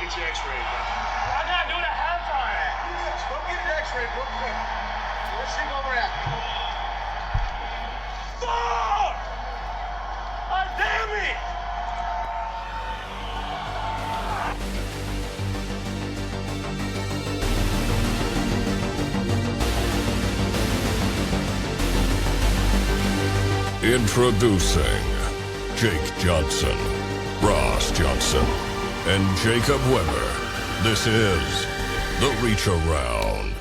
get your x-ray done. I gotta do it at halftime. Yes, go get an x-ray real quick. Let's see where we're at. Fuck! Ah, damn it! Introducing Jake Johnson, Ross Johnson, and Jacob Weber. This is The Reach Around.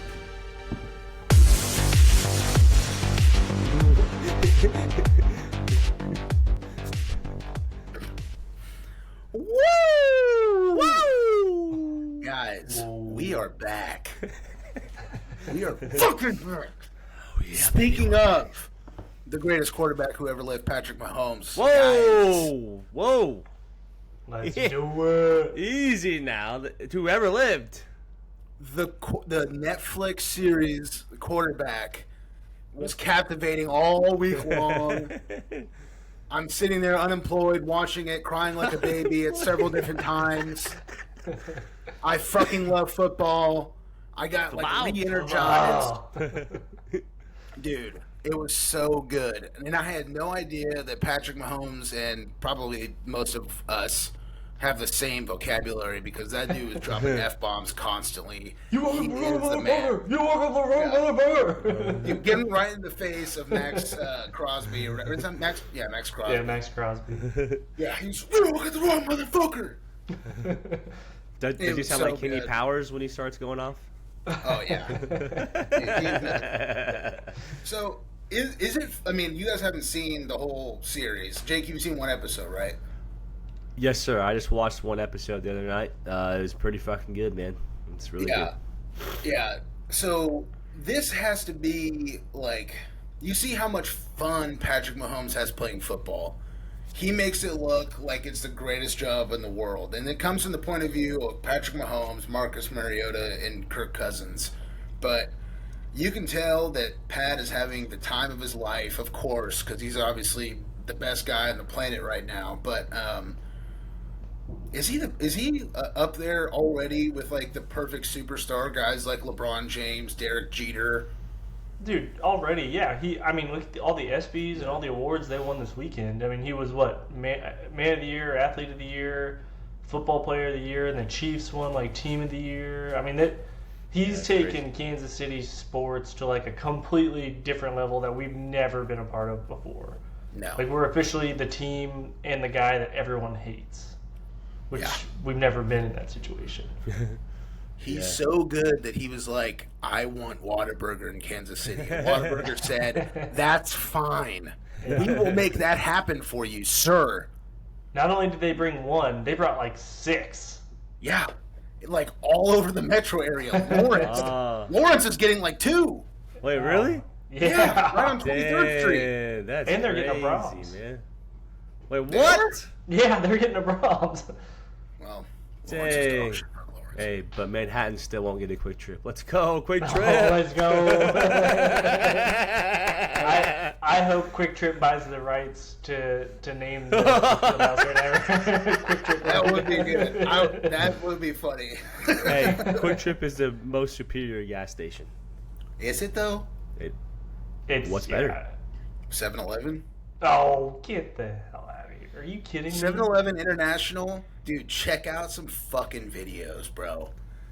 Woo! Woo! Guys, we are back. We are fucking back. Speaking of the greatest quarterback who ever lived, Patrick Mahomes. Whoa! Guys, Whoa! Let's do it. Easy now. Whoever lived. the Netflix series, The Quarterback, was captivating all week long. I'm sitting there unemployed, watching it, crying like a baby at several different times. I fucking love football. I got like re-energized. Dude, it was so good. And I had no idea that Patrick Mahomes and probably most of us have the same vocabulary because that dude was dropping F-bombs constantly. You walk He up the is wrong the man. motherfucker. You walk up the wrong motherfucker. You get him right in the face of Max Crosby. Or is that Max? Yeah, Max Crosby. Yeah, Max Crosby. Yeah, he's, you look at the wrong motherfucker. Does he was sound so like Kenny good. Powers when he starts going off? Oh, yeah. So, is it, I mean, you guys haven't seen the whole series. Jake, you've seen one episode, right? Yes, sir. I just watched one episode the other night. It was pretty fucking good, man. It's really good. Yeah. So, this has to be, like, you see how much fun Patrick Mahomes has playing football. He makes it look like it's the greatest job in the world. And it comes from the point of view of Patrick Mahomes, Marcus Mariota, and Kirk Cousins. But you can tell that Pat is having the time of his life, of course, because he's obviously the best guy on the planet right now. But is he up there already with like the perfect superstar guys like LeBron James, Derek Jeter? Dude, already, yeah. I mean, look at all the ESPYs and all the awards they won this weekend. I mean, he was what, man of the year, athlete of the year, football player of the year, and the Chiefs won like team of the year. I mean, he's taken crazy. Kansas City sports to like a completely different level that we've never been a part of before. No. Like, we're officially the team and the guy that everyone hates, which Yeah. we've never been in that situation. He's so good that he was like, I want Whataburger in Kansas City. And Whataburger said, that's fine. We will make that happen for you, sir. Not only did they bring one, they brought like 6. Yeah. Like all over the metro area. Lawrence. Lawrence is getting like 2. Wait, really? Yeah, right on 23rd Street. Damn, that's And they're crazy, getting a Brahms. man. Wait, what? Yeah, they're getting a Brahms. Well, Lawrence is Dang. dog shit for Lawrence. Hey, but Manhattan still won't get a quick trip. Let's go, quick trip. Oh, let's go. I hope Quick Trip buys the rights to name the field house or whatever. Quick Trip. That would be good. That would be funny. Hey, Quick Trip is the most superior gas station. Is it though? It's, What's better? yeah. 7-Eleven? Oh, get the hell out of here. Are you kidding me? 7-Eleven International? Dude, check out some fucking videos, bro.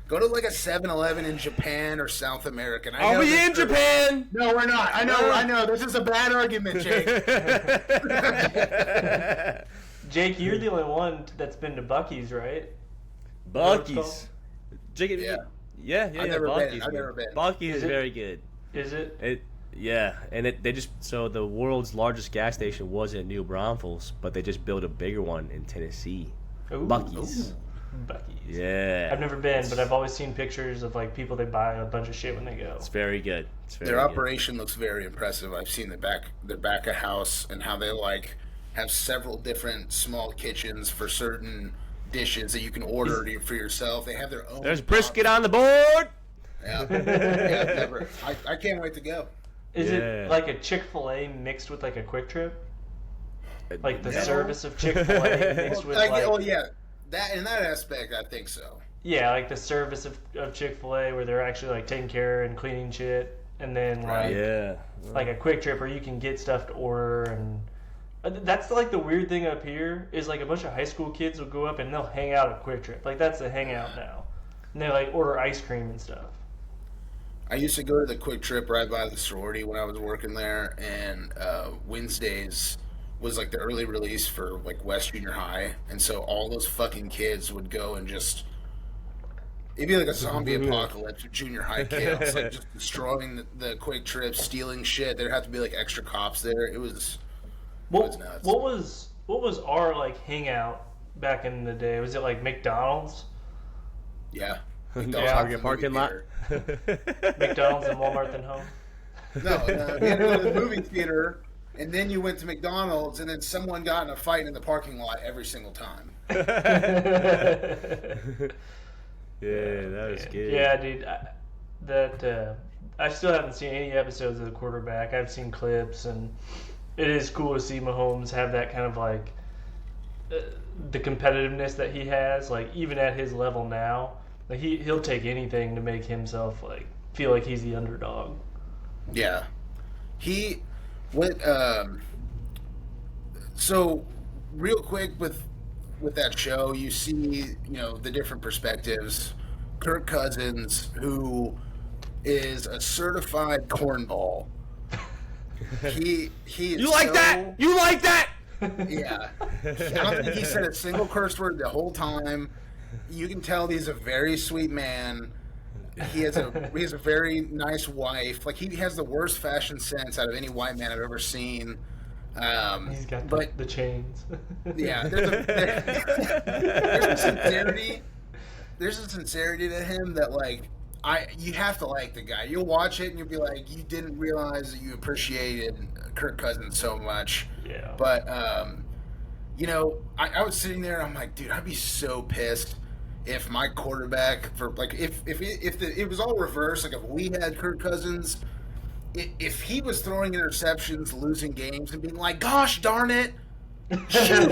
Go to like a 7-Eleven in Japan or South America. And I Are know we this in is- Japan? No, we're not. I know. This is a bad argument, Jake. Jake, you're the only one that's been to Buc-ee's, right? Buc-ee's. Chicken. Yeah. Yeah, I've never been. Buc-ee's. I've man. never been. Buc-ee's is it? very good. Is it? They just so the world's largest gas station was in New Braunfels, but they just built a bigger one in Tennessee. Ooh. Buc-ee's. Buc-ee's. Yeah. I've never been, but I've always seen pictures of like people that buy a bunch of shit when they go. It's very good. It's very Their good. operation looks very impressive. I've seen their back of house and how they like have several different small kitchens for certain dishes that you can order for yourself. They have their own. There's brisket on the board. Yeah, I've never. I can't wait to go. Is Yeah. it like a Chick-fil-A mixed with like a Quick Trip? Like the No. service of Chick-fil-A mixed with like... Oh yeah, That in that aspect, I think so. Yeah, like the service of Chick-fil-A where they're actually like taking care and cleaning shit, and then like Yeah. like a Quick Trip where you can get stuff to order, and that's like the weird thing up here is like a bunch of high school kids will go up and they'll hang out at Quick Trip. Like that's the hangout now, and they like order ice cream and stuff. I used to go to the Quick Trip right by the sorority when I was working there, and Wednesdays was like the early release for like West Junior High, and so all those fucking kids would go and just it'd be like a zombie apocalypse with junior high kids, like just destroying the Quick Trip, stealing shit. There'd have to be like extra cops there. It was nuts. What was our like hangout back in the day? Was it like McDonald's? Yeah. Target parking lot. McDonald's and Walmart then home. No, we had to go to the movie theater, and then you went to McDonald's, and then someone got in a fight in the parking lot every single time. Yeah, that was good. Yeah, dude. I still haven't seen any episodes of The Quarterback. I've seen clips, and it is cool to see Mahomes have that kind of like the competitiveness that he has, like even at his level now. Like he'll take anything to make himself like feel like he's the underdog. Yeah, he went. So, real quick with that show, you see, the different perspectives. Kirk Cousins, who is a certified cornball. He is You like that? You like that? Yeah. I don't think he said a single curse word the whole time. You can tell he's a very sweet man. He has a very nice wife. Like, he has the worst fashion sense out of any white man I've ever seen. He's got the chains. Yeah, there's a sincerity. There's a sincerity to him that, like, you have to like the guy. You'll watch it and you'll be like, you didn't realize that you appreciated Kirk Cousins so much. Yeah. But I was sitting there and I'm like, dude, I'd be so pissed if my quarterback if it was all reversed, like if we had Kirk Cousins, if he was throwing interceptions, losing games, and being like, gosh darn it, shoot,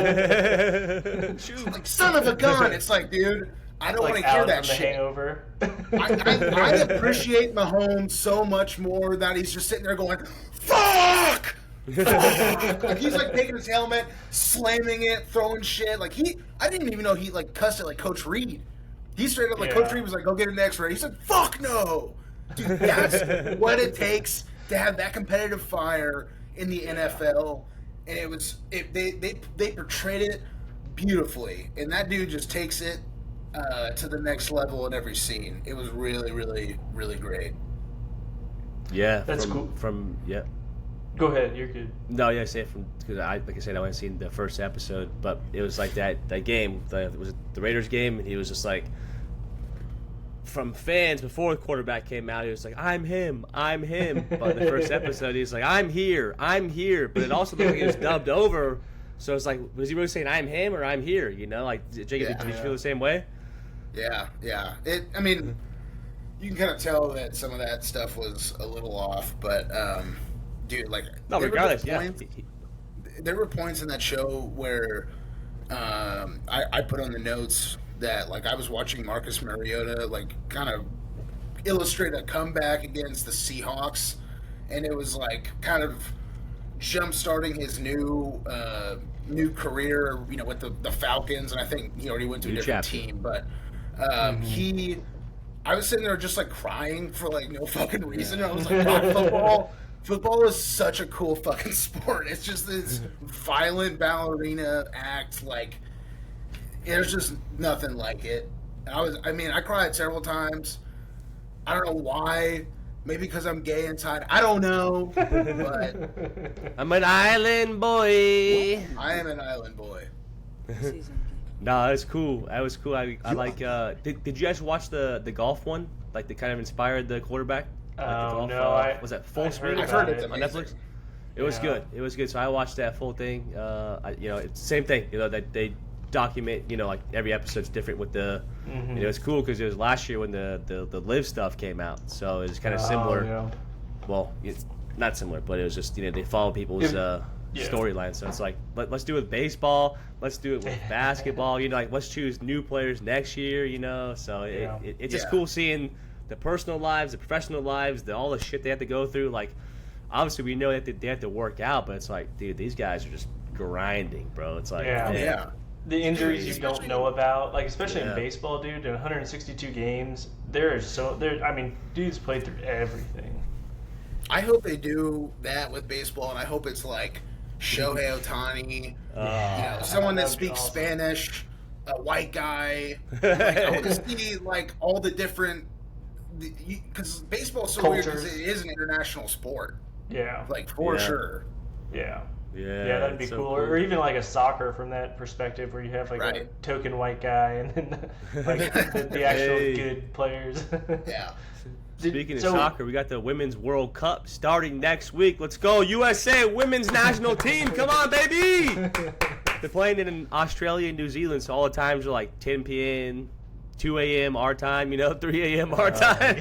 like son of a gun. It's like, dude, I don't want to hear that shit. Hangover. I appreciate Mahomes so much more that he's just sitting there going, fuck! Like, he's like taking his helmet, slamming it, throwing shit. Like, I didn't even know he like cussed it like Coach Reed. He straight up like Coach Reed was like, go get an X-ray. He said, fuck no! Dude, that's what it takes to have that competitive fire in the NFL. And they portrayed it beautifully. And that dude just takes it to the next level in every scene. It was really, really, really great. Yeah, that's cool. Yeah. Go ahead, you're good. No, yeah, I say it because like I said, I only seen the first episode, but it was like that game. It was the Raiders game, and he was just like, from fans before the quarterback came out, he was like, I'm him. But in the first episode, he was like, I'm here. But it also looked like he was dubbed over. So it's like, was he really saying I'm him or I'm here? Like, Jacob, did you feel the same way? Yeah. I mean, you can kind of tell that some of that stuff was a little off, but dude, like, no, regardless, there were points in that show where I put on the notes that, like, I was watching Marcus Mariota, like, kind of illustrate a comeback against the Seahawks, and it was like kind of jump-starting his new career, with the Falcons, and I think he already went to a different team, but I was sitting there just like crying for like no fucking reason. I was like, God, football is such a cool fucking sport. It's just this violent ballerina act. Like, there's just nothing like it. I cried several times. I don't know why. Maybe because I'm gay inside. I don't know. But I'm an island boy. I am an island boy. No, that was cool. I like. Did you guys watch the golf one? Like, they kind of inspired the quarterback. No. Was that Full Swing? I've heard it on Netflix. It was good. It was good. So I watched that full thing. It's the same thing. That they document. Like every episode's different with the. It's cool because it was last year when the live stuff came out. So it was kind of similar. Yeah. Well, it's not similar, but it was just they follow people's storyline. So it's like, let's do it with baseball. Let's do it with basketball. Like let's choose new players next year. So it's just cool seeing the personal lives, the professional lives, all the shit they have to go through. Like, obviously we know that they have to work out, but it's like, dude, these guys are just grinding, bro. It's like, the injuries you don't know about, like especially in baseball, dude. In 162 games, dudes play through everything. I hope they do that with baseball, and I hope it's like Shohei Ohtani, someone that speaks Spanish, a white guy. Like, I want to see like all the different, because baseball is so weird because it is an international sport. Yeah, like for sure. Yeah, that'd be so cool. cool. Or even like a soccer from that perspective, where you have like a token white guy and then like the actual good players. Yeah. Speaking of soccer, we got the Women's World Cup starting next week. Let's go, USA Women's National Team. Come on, baby. They're playing in Australia and New Zealand, so all the times are like 10 p.m., 2 a.m. our time, 3 a.m. our time.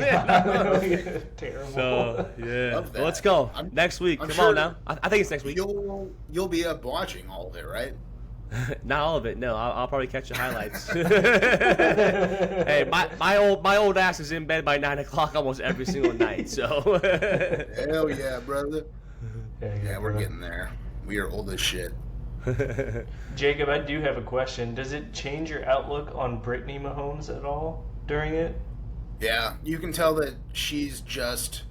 Terrible. So, yeah. Well, let's go. Next week. Come on now. I think it's next week. You'll be up watching all of it, right? Not all of it. No, I'll probably catch the highlights. Hey, my old ass is in bed by 9 o'clock almost every single night. So. Hell yeah, brother. Yeah, we're getting there. We are old as shit. Jacob, I do have a question. Does it change your outlook on Brittany Mahomes at all during it? Yeah, you can tell that she's just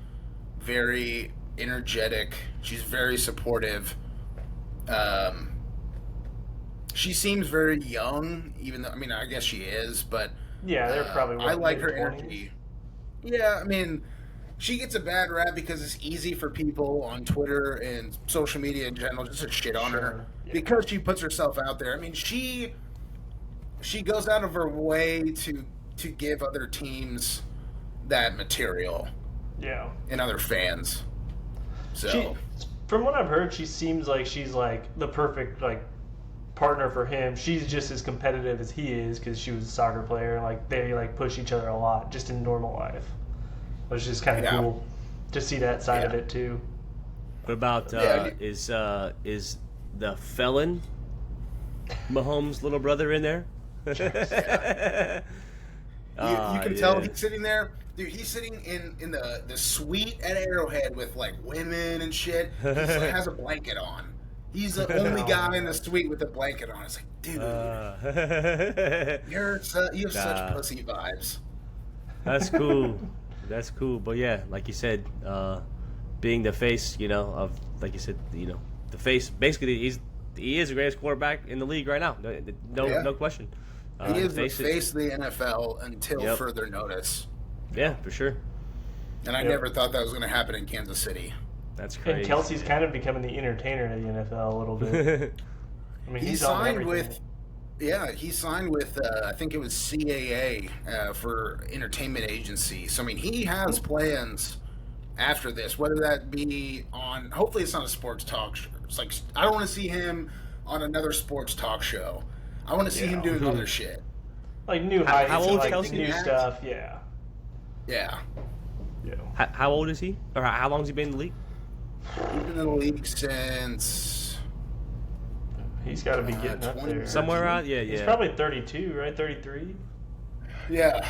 very energetic. She's very supportive. She seems very young, even though, I guess she is, but they're probably I like her mid-20s. energy. Yeah, she gets a bad rap because it's easy for people on Twitter and social media in general just to shit on her because she puts herself out there. She goes out of her way to give other teams that material. Yeah. And other fans. So from what I've heard, she seems like she's like the perfect partner for him. She's just as competitive as he is because she was a soccer player. Like they push each other a lot just in normal life. Which is kind of cool to see that side of it too. What about is the felon Mahomes' little brother in there? You can tell he's sitting there. Dude, he's sitting in the suite at Arrowhead with women and shit. He has a blanket on. He's the only guy in the suite with a blanket on. It's like, dude, you have such pussy vibes. That's cool. That's cool. But yeah, like you said, being the face, of, like you said, the face. Basically, he is the greatest quarterback in the league right now. No question. He is the face of the NFL until further notice. Yeah, for sure. And I never thought that was going to happen in Kansas City. That's crazy. And Kelsey's kind of becoming the entertainer of the NFL a little bit. He signed with I think it was CAA for entertainment agency. So he has plans after this, whether that be on. Hopefully, it's not a sports talk show. It's I don't want to see him on another sports talk show. I want to see him doing other shit, like new heights, how old and Kelsey new stuff. Yeah. How old is he, or how long has he been in the league? He's been in the league since. He's got to be getting up there. Somewhere around, He's probably 32, right? 33? Yeah.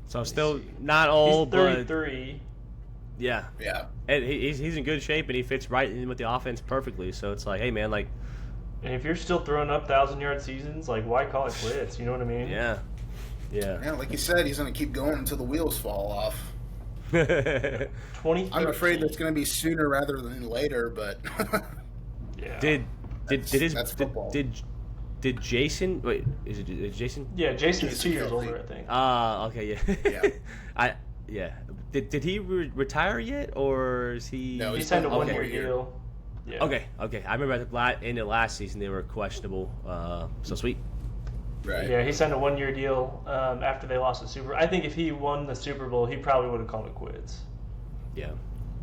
So still not old, he's 33. But yeah. And he's in good shape, and he fits right in with the offense perfectly. So it's like, hey, man, And if you're still throwing up 1,000-yard seasons, why call it quits? You know what I mean? Yeah. Yeah, like you said, he's going to keep going until the wheels fall off. 2013. I'm afraid that's going to be sooner rather than later, but yeah. Did Jason? Wait, is it Jason? Yeah, Jason's 2 years older, I think. Okay, yeah. Did he retire yet, or is he? No, he signed a 1-year deal. Yeah. Okay. I remember at the end of last season they were questionable. So sweet. Right. Yeah, he signed a 1-year deal after they lost the Super Bowl. I think if he won the Super Bowl, he probably would have called it quits. Yeah.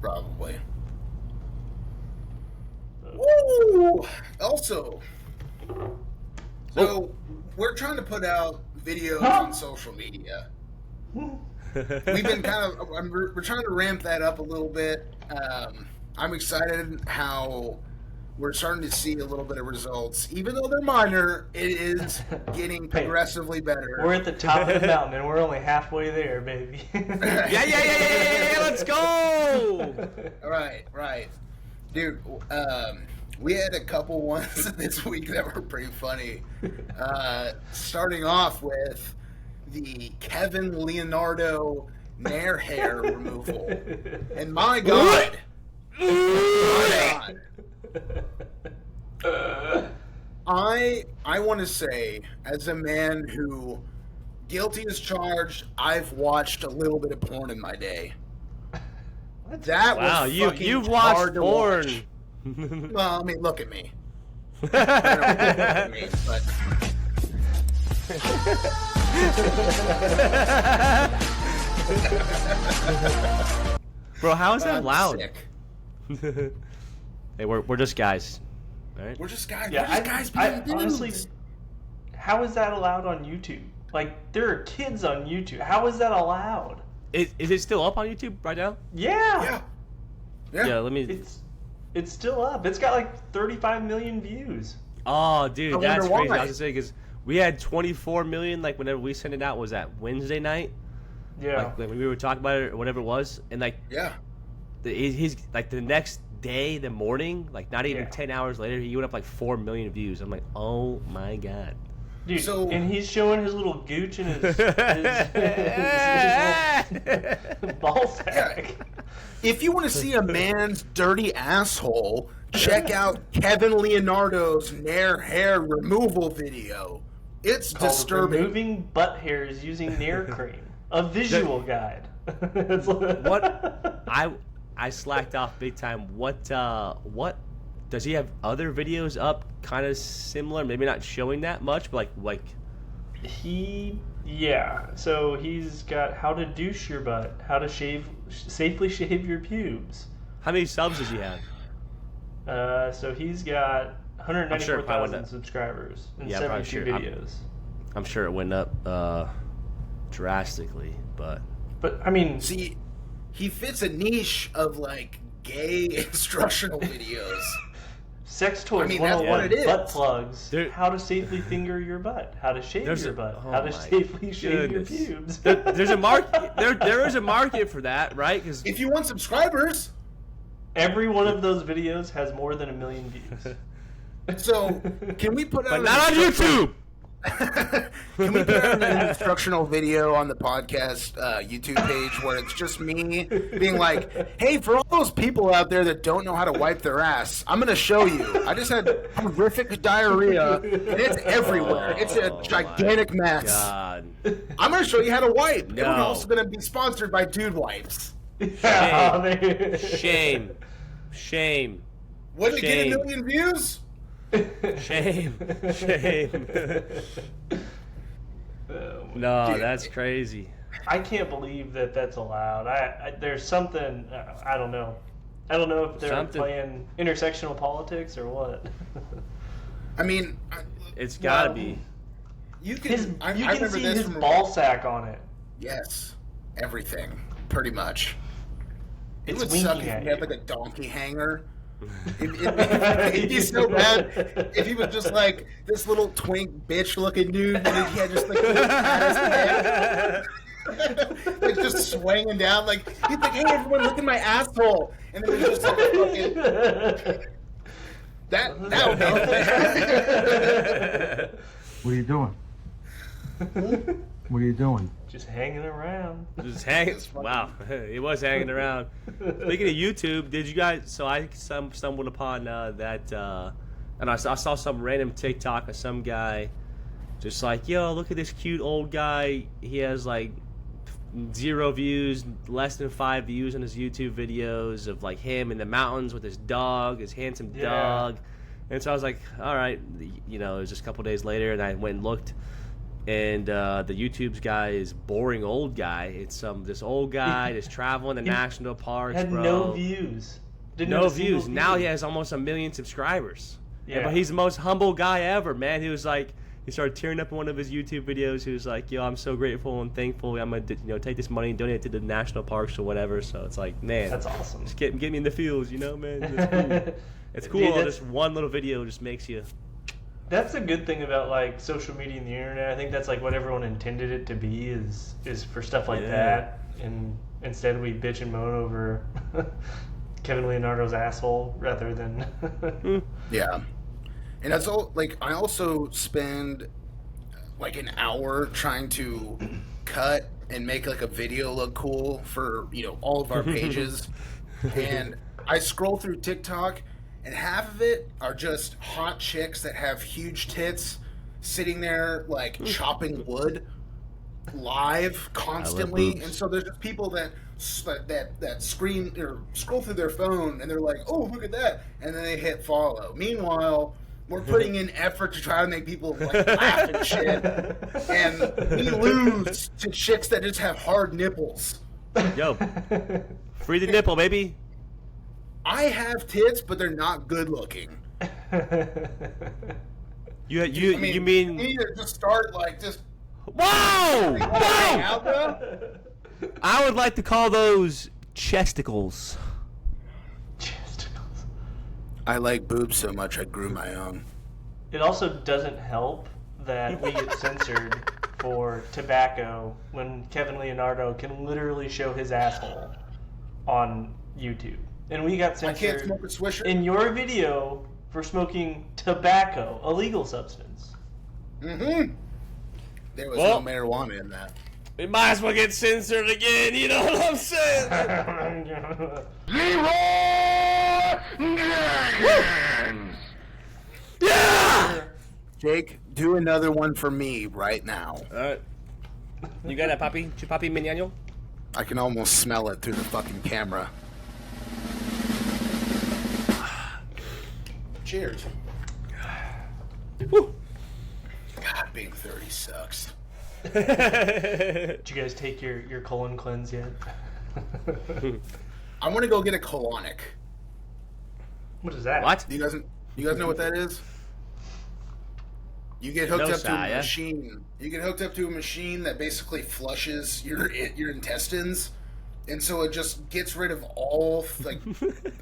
Probably. Woo! Also, so we're trying to put out videos on social media. We've been we're trying to ramp that up a little bit. I'm excited how we're starting to see a little bit of results. Even though they're minor, it is getting progressively better. We're at the top of the mountain, and we're only halfway there, baby. Yeah, let's go! Right. Dude, we had a couple ones this week that were pretty funny. Starting off with the Kevin Leonardo Nair hair removal. And my God. I want to say, as a man who guilty as charged, I've watched a little bit of porn in my day. That wow, was you've watched porn. Watch. Well, I mean, look at me. I don't know, look at me, but... Bro, how is that loud? Sick. Hey, we're just guys. All right? We're just guys. Yeah, we're just guys being dudes. honestly, how is that allowed on YouTube? Like, there are kids on YouTube. How is that allowed? Is it still up on YouTube right now? Yeah. Yeah, let me... It's still up. It's got like 35 million views. Oh, dude, that's why. crazy. I was just saying, because we had 24 million, like, whenever we sent it out, was that Wednesday night? Yeah. Like, when we were talking about it or whatever it was. And, like, Yeah. He's like, the next day, the morning, like, not even Yeah. 10 hours later, he went up, like, 4 million views. I'm like, oh, my God. Dude, So- and he's showing his little gooch and his little ball sack. If you want to see a man's dirty asshole, check out Kevin Leonardo's Nair hair removal video. It's Called disturbing. Removing butt hairs using Nair cream. A visual guide. It's like- What? I slacked off big time. What does he have other videos up kind of similar, maybe not showing that much, but like So he's got how to douche your butt, how to safely shave your pubes. how many subs does he have? So he's got I'm sure it probably 194,000 went up. subscribers and Yeah, I'm probably 72 sure. videos. I'm sure it went up drastically, but I mean, See, he fits a niche of like gay instructional videos. sex toys I mean, that's 101, what it is. butt plugs, There- how to safely finger your butt, how to shave There's your a- butt, oh how to my safely shave your goodness. pubes. there's a market. There is a market for that, right? Because If you want subscribers, Every one of those videos has more than 1 million views. so can we put out but an not on instructional- YouTube. Can we put out an instructional video on the podcast YouTube page where it's just me being like, hey, for all those people out there that don't know how to wipe their ass, I'm going to show you. I just had horrific diarrhea, and it's everywhere. It's a gigantic mess. God. I'm going to show you how to wipe. And No. we're also going to be sponsored by Dude Wipes. Shame. Shame. Wouldn't it get Shame. 1 million views? Shame. Shame. No, that's crazy. I can't believe that that's allowed. There's something, I don't know. I don't know if they're Something. playing intersectional politics or what. I mean, It's got to be. you can, I You can remember see this his from ball sack on it. Yes, everything, pretty much. It It's would suck winking if at he had you. like a donkey hanger. It'd be so bad if he was just like this little twink bitch looking dude, and he had just like little ass head. Like just swinging down, like he'd like, "Hey everyone, look at my asshole," and then it was just like fucking that would be. What are you doing? What are you doing? Just hanging around. Just hanging. It's funny. Wow, he was hanging around. Speaking of YouTube, did you guys? So I stumbled upon that, and I saw some random TikTok of some guy, just like, yo, look at this cute old guy. He has like 0 views, less than 5 views on his YouTube videos of like him in the mountains with his dog, his handsome Yeah. dog. And so I was like, all right, you know, it was just a couple days later, and I went and looked. And the YouTube's guy is boring old guy. It's this old guy that's traveling the He national parks, Had bro. no views. Didn't No have a single views. Now view. he has almost 1 million subscribers. Yeah. But he's the most humble guy ever, man. He was like, he started tearing up in one of his YouTube videos. He was like, "Yo, I'm so grateful and thankful. I'm gonna take this money and donate it to the national parks or whatever." So it's like, man, That's awesome. Just get me in the fields, man. It's cool. It's cool. Dude, How just one little video just makes you. That's a good thing about like social media and the internet. I think that's like what everyone intended it to be is for stuff like that. And instead we bitch and moan over Kevin Leonardo's asshole rather than Yeah. And that's all. Like, I also spend like an hour trying to cut and make like a video look cool for all of our pages. And I scroll through TikTok, and half of it are just hot chicks that have huge tits sitting there like chopping wood live constantly. And so there's just people that scream or scroll through their phone and they're like, "Oh, look at that," and then they hit follow. Meanwhile, we're putting in effort to try to make people like laugh and shit, and we lose to chicks that just have hard nipples. Yo, free the nipple, baby. I have tits, but they're not good looking. You You mean? need to just start like just. Whoa! Whoa! Out, bro. I would like to call those chesticles. I like boobs so much I grew my own. It also doesn't help that we get censored for tobacco when Kevin Leonardo can literally show his asshole on YouTube. And we got I can't censored smoke a Swisher. in your video for smoking tobacco, a legal substance. Mm-hmm. There was Well, no marijuana in that. We might as well get censored again. You know what I'm saying? Yeah. Jake, do another one for me right now. All right. You got that, papi? Chupapi Miñano? I can almost smell it through the fucking camera. Cheers. Woo. God, being 30 sucks. Did you guys take your colon cleanse yet? I want to go get a colonic. What is that? What? Do you guys know what that is? You get hooked No, up to a Saya. machine. You get hooked up to a machine that basically flushes your intestines, and so it just gets rid of all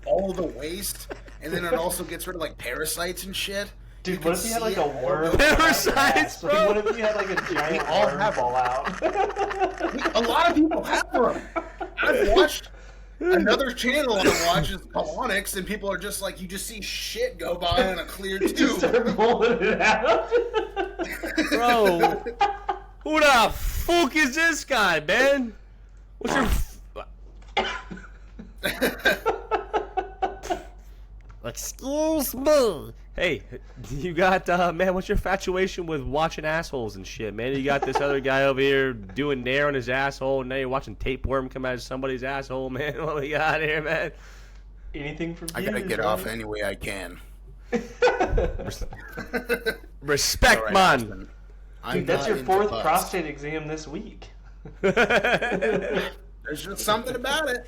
all the waste, and then it also gets rid of like parasites and shit. Dude, what if you had like a worm? Parasites, Like, bro. what if you had like a giant worm fall out? A lot of people have them. I've watched another channel and I watch is colonics, and people are just like, you just see shit go by in a clear tube. Start pulling it out. Bro, who the fuck is this guy, man? What's your... Excuse me. Hey, you got, man, what's your infatuation with watching assholes and shit, man? You got this other guy over here doing nair on his asshole, and now you're watching tapeworm come out of somebody's asshole, man. What we got here, man? Anything for I gotta views, get man. off any way I can. Respect, All right, man. Austin. I'm Dude, that's not your into fourth butts. prostate exam this week. There's just something about it.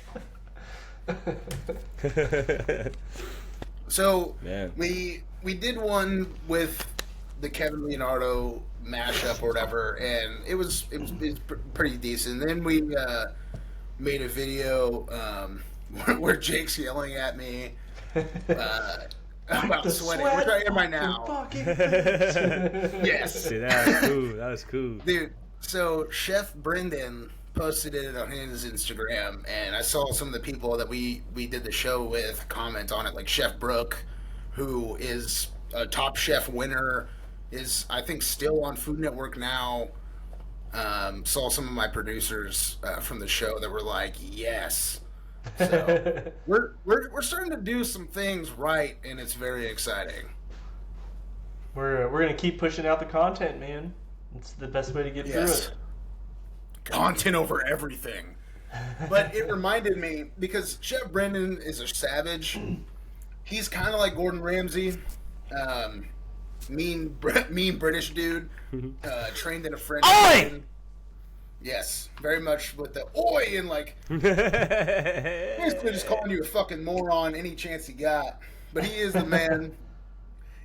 So Man. we did one with the Kevin Leonardo mashup or whatever, and it was pretty decent. Then we made a video where Jake's yelling at me about sweating, which I am right now. Fucking Yes, See, that was cool. That was cool. dude. So Chef Brendan posted it on his Instagram, and I saw some of the people that we did the show with comment on it, like Chef Brooke, who is a Top Chef winner, is I think still on Food Network now. Saw some of my producers from the show that were like, yes. So we're starting to do some things right, and it's very exciting. We're gonna keep pushing out the content, man. It's the best way to get through Yes. it. Content over everything. But it reminded me, because Chef Brendan is a savage. He's kind of like Gordon Ramsay, mean British dude, trained in a French. Oi! Yes, very much with the oi and like basically just calling you a fucking moron any chance he got. But he is the man.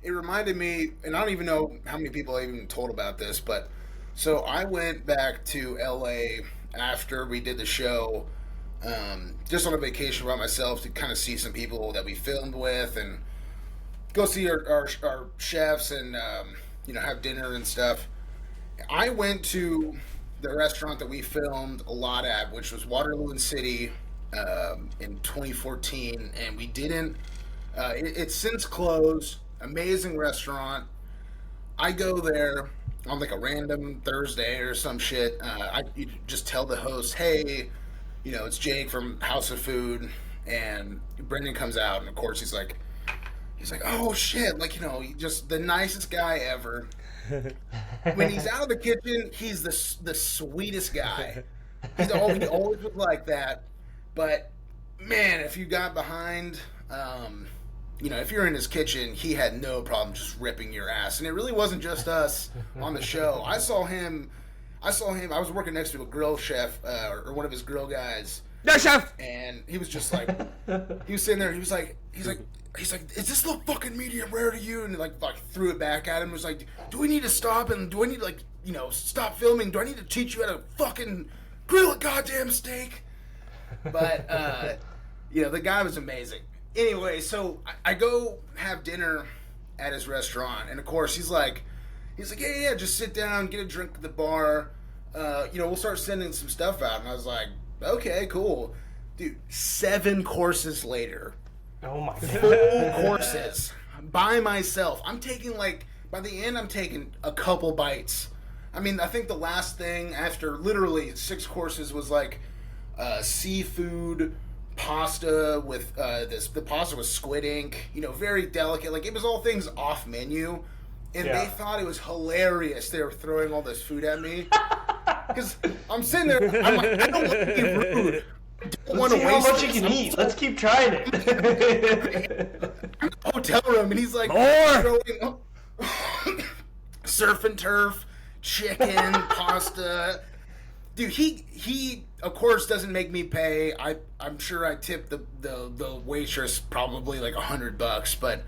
it reminded me, and I don't even know how many people I even told about this, but so I went back to LA after we did the show, just on a vacation by myself to kind of see some people that we filmed with and go see our chefs and have dinner and stuff. I went to the restaurant that we filmed a lot at, which was Waterloo and City, in 2014, and we didn't. It's since closed. Amazing restaurant. I go there on like a random Thursday or some shit. You just tell the host, hey, it's Jake from House of Food, and Brendan comes out, and of course he's like, oh shit, just the nicest guy ever. When he's out of the kitchen, he's the sweetest guy. He always was like that. But man, if you got behind, if you're in his kitchen, he had no problem just ripping your ass. And it really wasn't just us on the show. I saw him. I was working next to a grill chef, or one of his grill guys. No, chef. And he was just like, he was sitting there. He's like, is this little fucking medium rare to you? And like threw it back at him. Was like, do we need to stop? And do I need to stop filming? Do I need to teach you how to fucking grill a goddamn steak? But the guy was amazing. Anyway, so I go have dinner at his restaurant, and of course he's like, yeah, just sit down, get a drink at the bar. We'll start sending some stuff out. And I was like, okay, cool, dude. 7 courses later. Oh my god. Full courses by myself. By the end, I'm taking a couple bites. I mean, I think the last thing after literally 6 courses was like seafood pasta with the pasta was squid ink, very delicate. Like, it was all things off menu, and they thought it was hilarious. They were throwing all this food at me because I'm sitting there. I'm like, I don't want to be rude. Let's see how much you can eat. Let's keep trying it. Hotel room, and he's like, more surf and turf, chicken, pasta. Dude, he of course doesn't make me pay. I'm sure I tipped the waitress probably like $100, but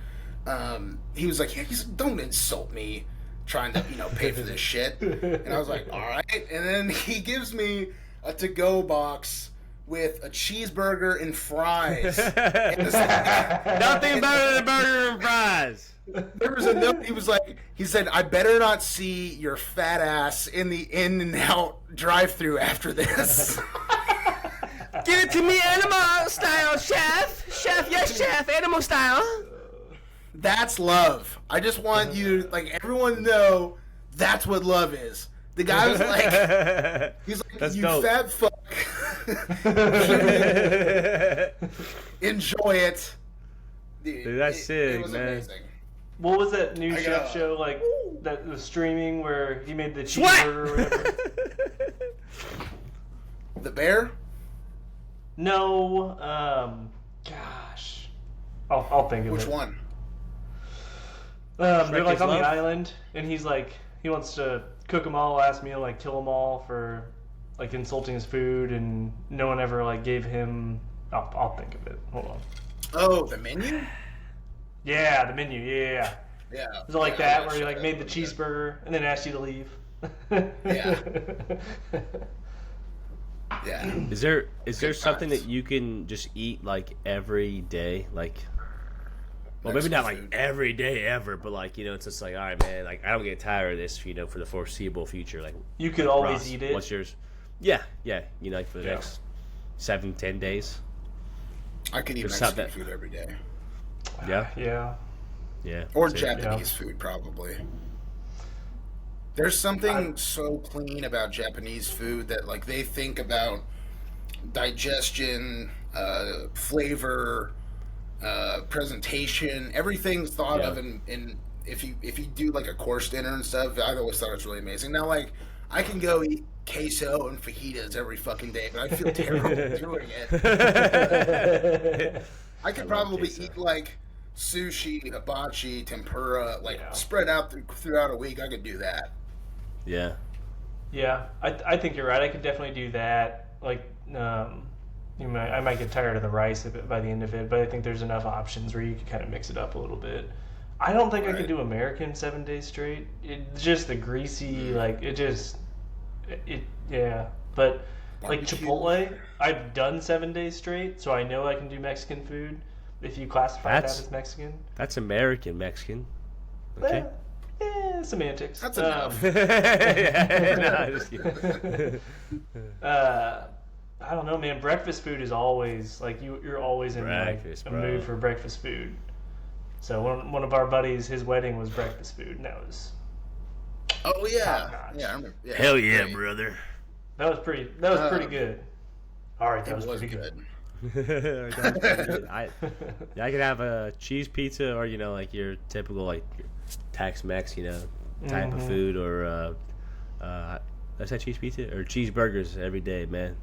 he was like, he's like, don't insult me trying to pay for this shit. And I was like, all right. And then he gives me a to-go box with a cheeseburger and fries. And nothing better than burger and fries. There was a note. He said, I better not see your fat ass in the In-N-Out drive-thru after this. Give it to me animal style, chef. Chef, yes, chef, animal style. That's love. I just want you, everyone to know that's what love is. The guy was like, he's like, that's you dope. fat fuck. Enjoy it. Dude, that's sick, it was man. amazing. What was that new chef show that was streaming where he made the cheeseburger or whatever? The Bear? No, gosh, I'll think of it. Which one? They're like on Love? the island, and he's like, he wants to cook them all last meal, like kill them all for like insulting his food, and no one ever gave him. I'll think of it. Hold on. Oh, the menu? Yeah, the menu. Yeah. Yeah. Was it like that where he made the cheeseburger and then asked you to leave? Yeah. Yeah. Is there something that you can just eat every day? Well, maybe not every day ever, but it's just all right, man. I don't get tired of this, for the foreseeable future. You could always Ross, eat it. What's yours? Yeah. For the next 7-10 days. I could eat Mexican food every day. Yeah. Yeah. Or Japanese food, probably. There's something so clean about Japanese food that they think about digestion, flavor, presentation. Everything's thought of in if you do a course dinner and stuff. I always thought it was really amazing. Now I can go eat queso and fajitas every fucking day, but I feel terrible doing it. I could probably eat sushi, hibachi, tempura, spread out throughout a week. I could do that. Yeah. Yeah, I think you're right. I could definitely do that. I might get tired of the rice by the end of it, but I think there's enough options where you can kind of mix it up a little bit. I don't think I Right. could do American 7 days straight. It's just the greasy, like yeah. But like Barbecue. Chipotle, I've done 7 days straight, so I know I can do Mexican food. If you classify that as Mexican, That's American Mexican. Okay. Semantics. That's enough. Yeah, no, just kidding. I don't know, man. Breakfast food is always like you're always in Breakfast, a bro. mood for breakfast food. So one of our buddies, his wedding was breakfast food, and that was Oh yeah, Top-notch. yeah. I remember. Yeah, Hell yeah, great. brother. pretty good. All right, that It was pretty good. I could have a cheese pizza or like your typical like Tex-Mex type of food or I said cheese pizza or cheeseburgers every day, man.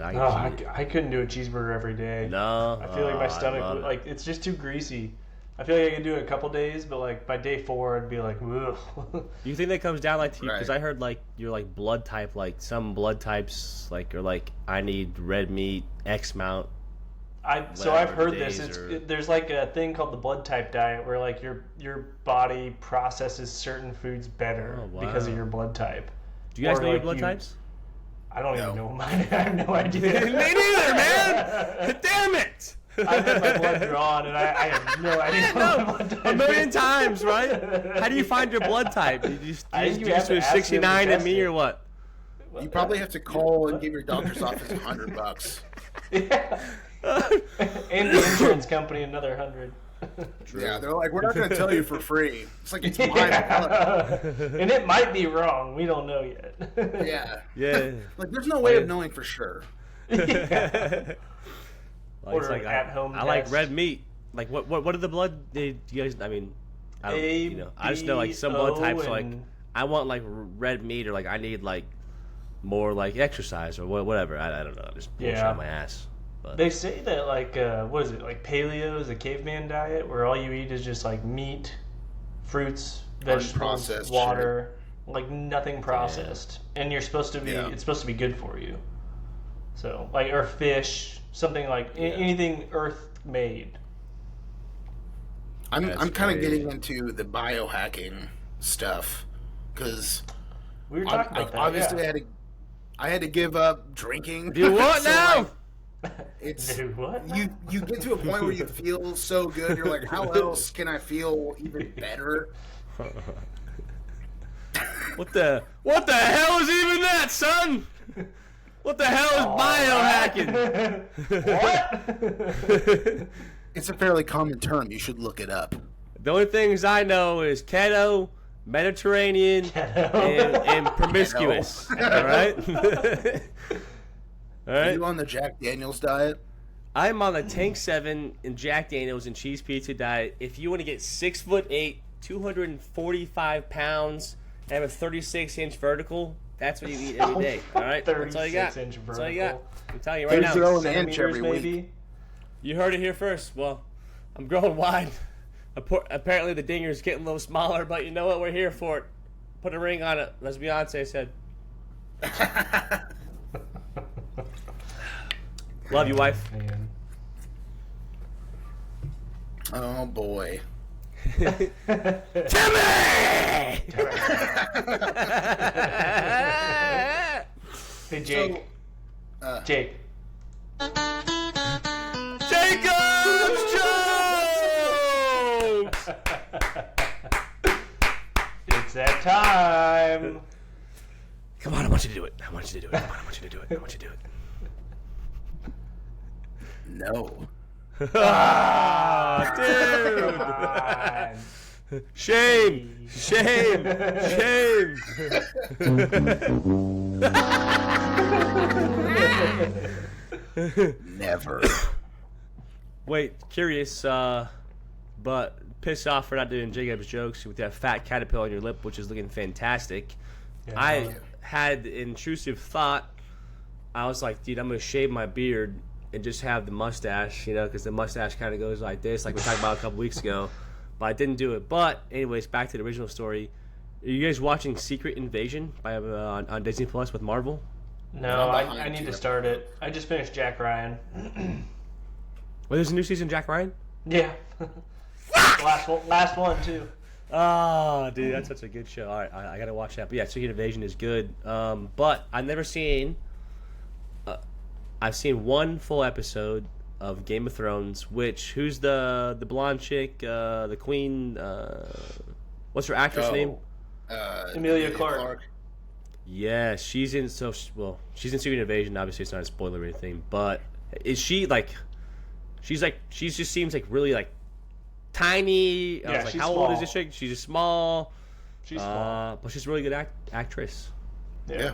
I couldn't do a cheeseburger every day. No, I feel like my stomach love would, it. like it's just too greasy. I feel like I could do it a couple days, but like by day 4, I'd be like, ugh. Do you think that comes down like to you? Because Right. I heard like you're like blood type, like some blood types like are like I need red meat X amount. So I've heard days this. or- There's like a thing called the blood type diet, where like your body processes certain foods better Oh, wow. because of your blood type. Do you guys Or, know your like, blood types? I don't No. even know mine. I have no idea. Me neither, man. Damn it. I've had my blood drawn, and I have no idea what my blood type A million is. times, right? How do you find your blood type? You just I think do you have to a ask them to 69 and test me it. or what? You probably have to call and give your doctor's office $100. Yeah. And the insurance company another 100. Yeah, they're like, we're not going to tell you for free. It's like it's my blood. And it might be wrong. We don't know yet. Yeah. Yeah. Like, there's no way of knowing for sure. Yeah. Like, Order an at-home I like test. red meat. Like what are the blood? Do you guys? I mean, I don't. A, I just know like some blood B, O, types. Like and- I want like red meat or like I need like more like exercise or whatever. I don't know. I'm just bullshit Yeah. on my ass. But They say that like what is it, like paleo is a caveman diet where all you eat is just like meat, fruits, vegetables, Unprocessed water, like nothing processed, and you're supposed to be Yeah. it's supposed to be good for you. So like or fish, something like anything earth made. I'm That's kind of crazy. getting into the biohacking stuff because We were talking about that. obviously yeah. I had to give up drinking. do what So, now? like, it's Dude, what? you get to a point where you feel so good. You're like, how else can I feel even better? What the hell is even that, son? What the hell is biohacking? What? It's a fairly common term. You should look it up. The only things I know is keto, Mediterranean, and promiscuous. All right. All Are right. you on the Jack Daniels diet? I'm on the Tank 7 and Jack Daniels and cheese pizza diet. If you want to get 6'8", 245 pounds, and have a 36-inch vertical, that's what you eat every day. All right. That's all you got. 36-inch That's all you got. vertical. I'm telling you right now. Throw an inch Centimeters, every week. maybe. You heard it here first. Well, I'm growing wide. Apparently the dinger's getting a little smaller, but you know what? We're here for it. Put a ring on it, as Beyonce said. Love you, wife. Man. Oh boy. Hey Jake. Jake. Jacob's jokes. It's that time. Come on, I want you to do it. I want you to do it. Come on, I want you to do it. I want you to do it. No. Ah, dude. Come on. Shame. Shame. Shame. Never. Wait, curious, but pissed off for not doing Jacob's jokes with that fat caterpillar on your lip, which is looking fantastic. Yeah. I had the intrusive thought. I was like, dude, I'm going to shave my beard and just have the mustache, because the mustache kind of goes like this, like we talked about a couple weeks ago. But I didn't do it. But, anyways, back to the original story. Are you guys watching Secret Invasion on Disney Plus with Marvel? No, I'm I behind need you. to start it. I just finished Jack Ryan. Well, there's a new season of Jack Ryan? Yeah. Last one too. Oh, dude, that's such a good show. All right, I gotta watch that. But yeah, Secret Invasion is good. But I've never seen. I've seen one full episode of Game of Thrones. Who's the blonde chick, the queen? What's her actress name? Emilia Clarke. Yeah, she's in. She's in Secret Invasion. Obviously, it's not a spoiler or anything. But is she like? She just seems like really like tiny. I was like, how old is this chick? She's just small. She's small, but she's a really good actress. Yeah,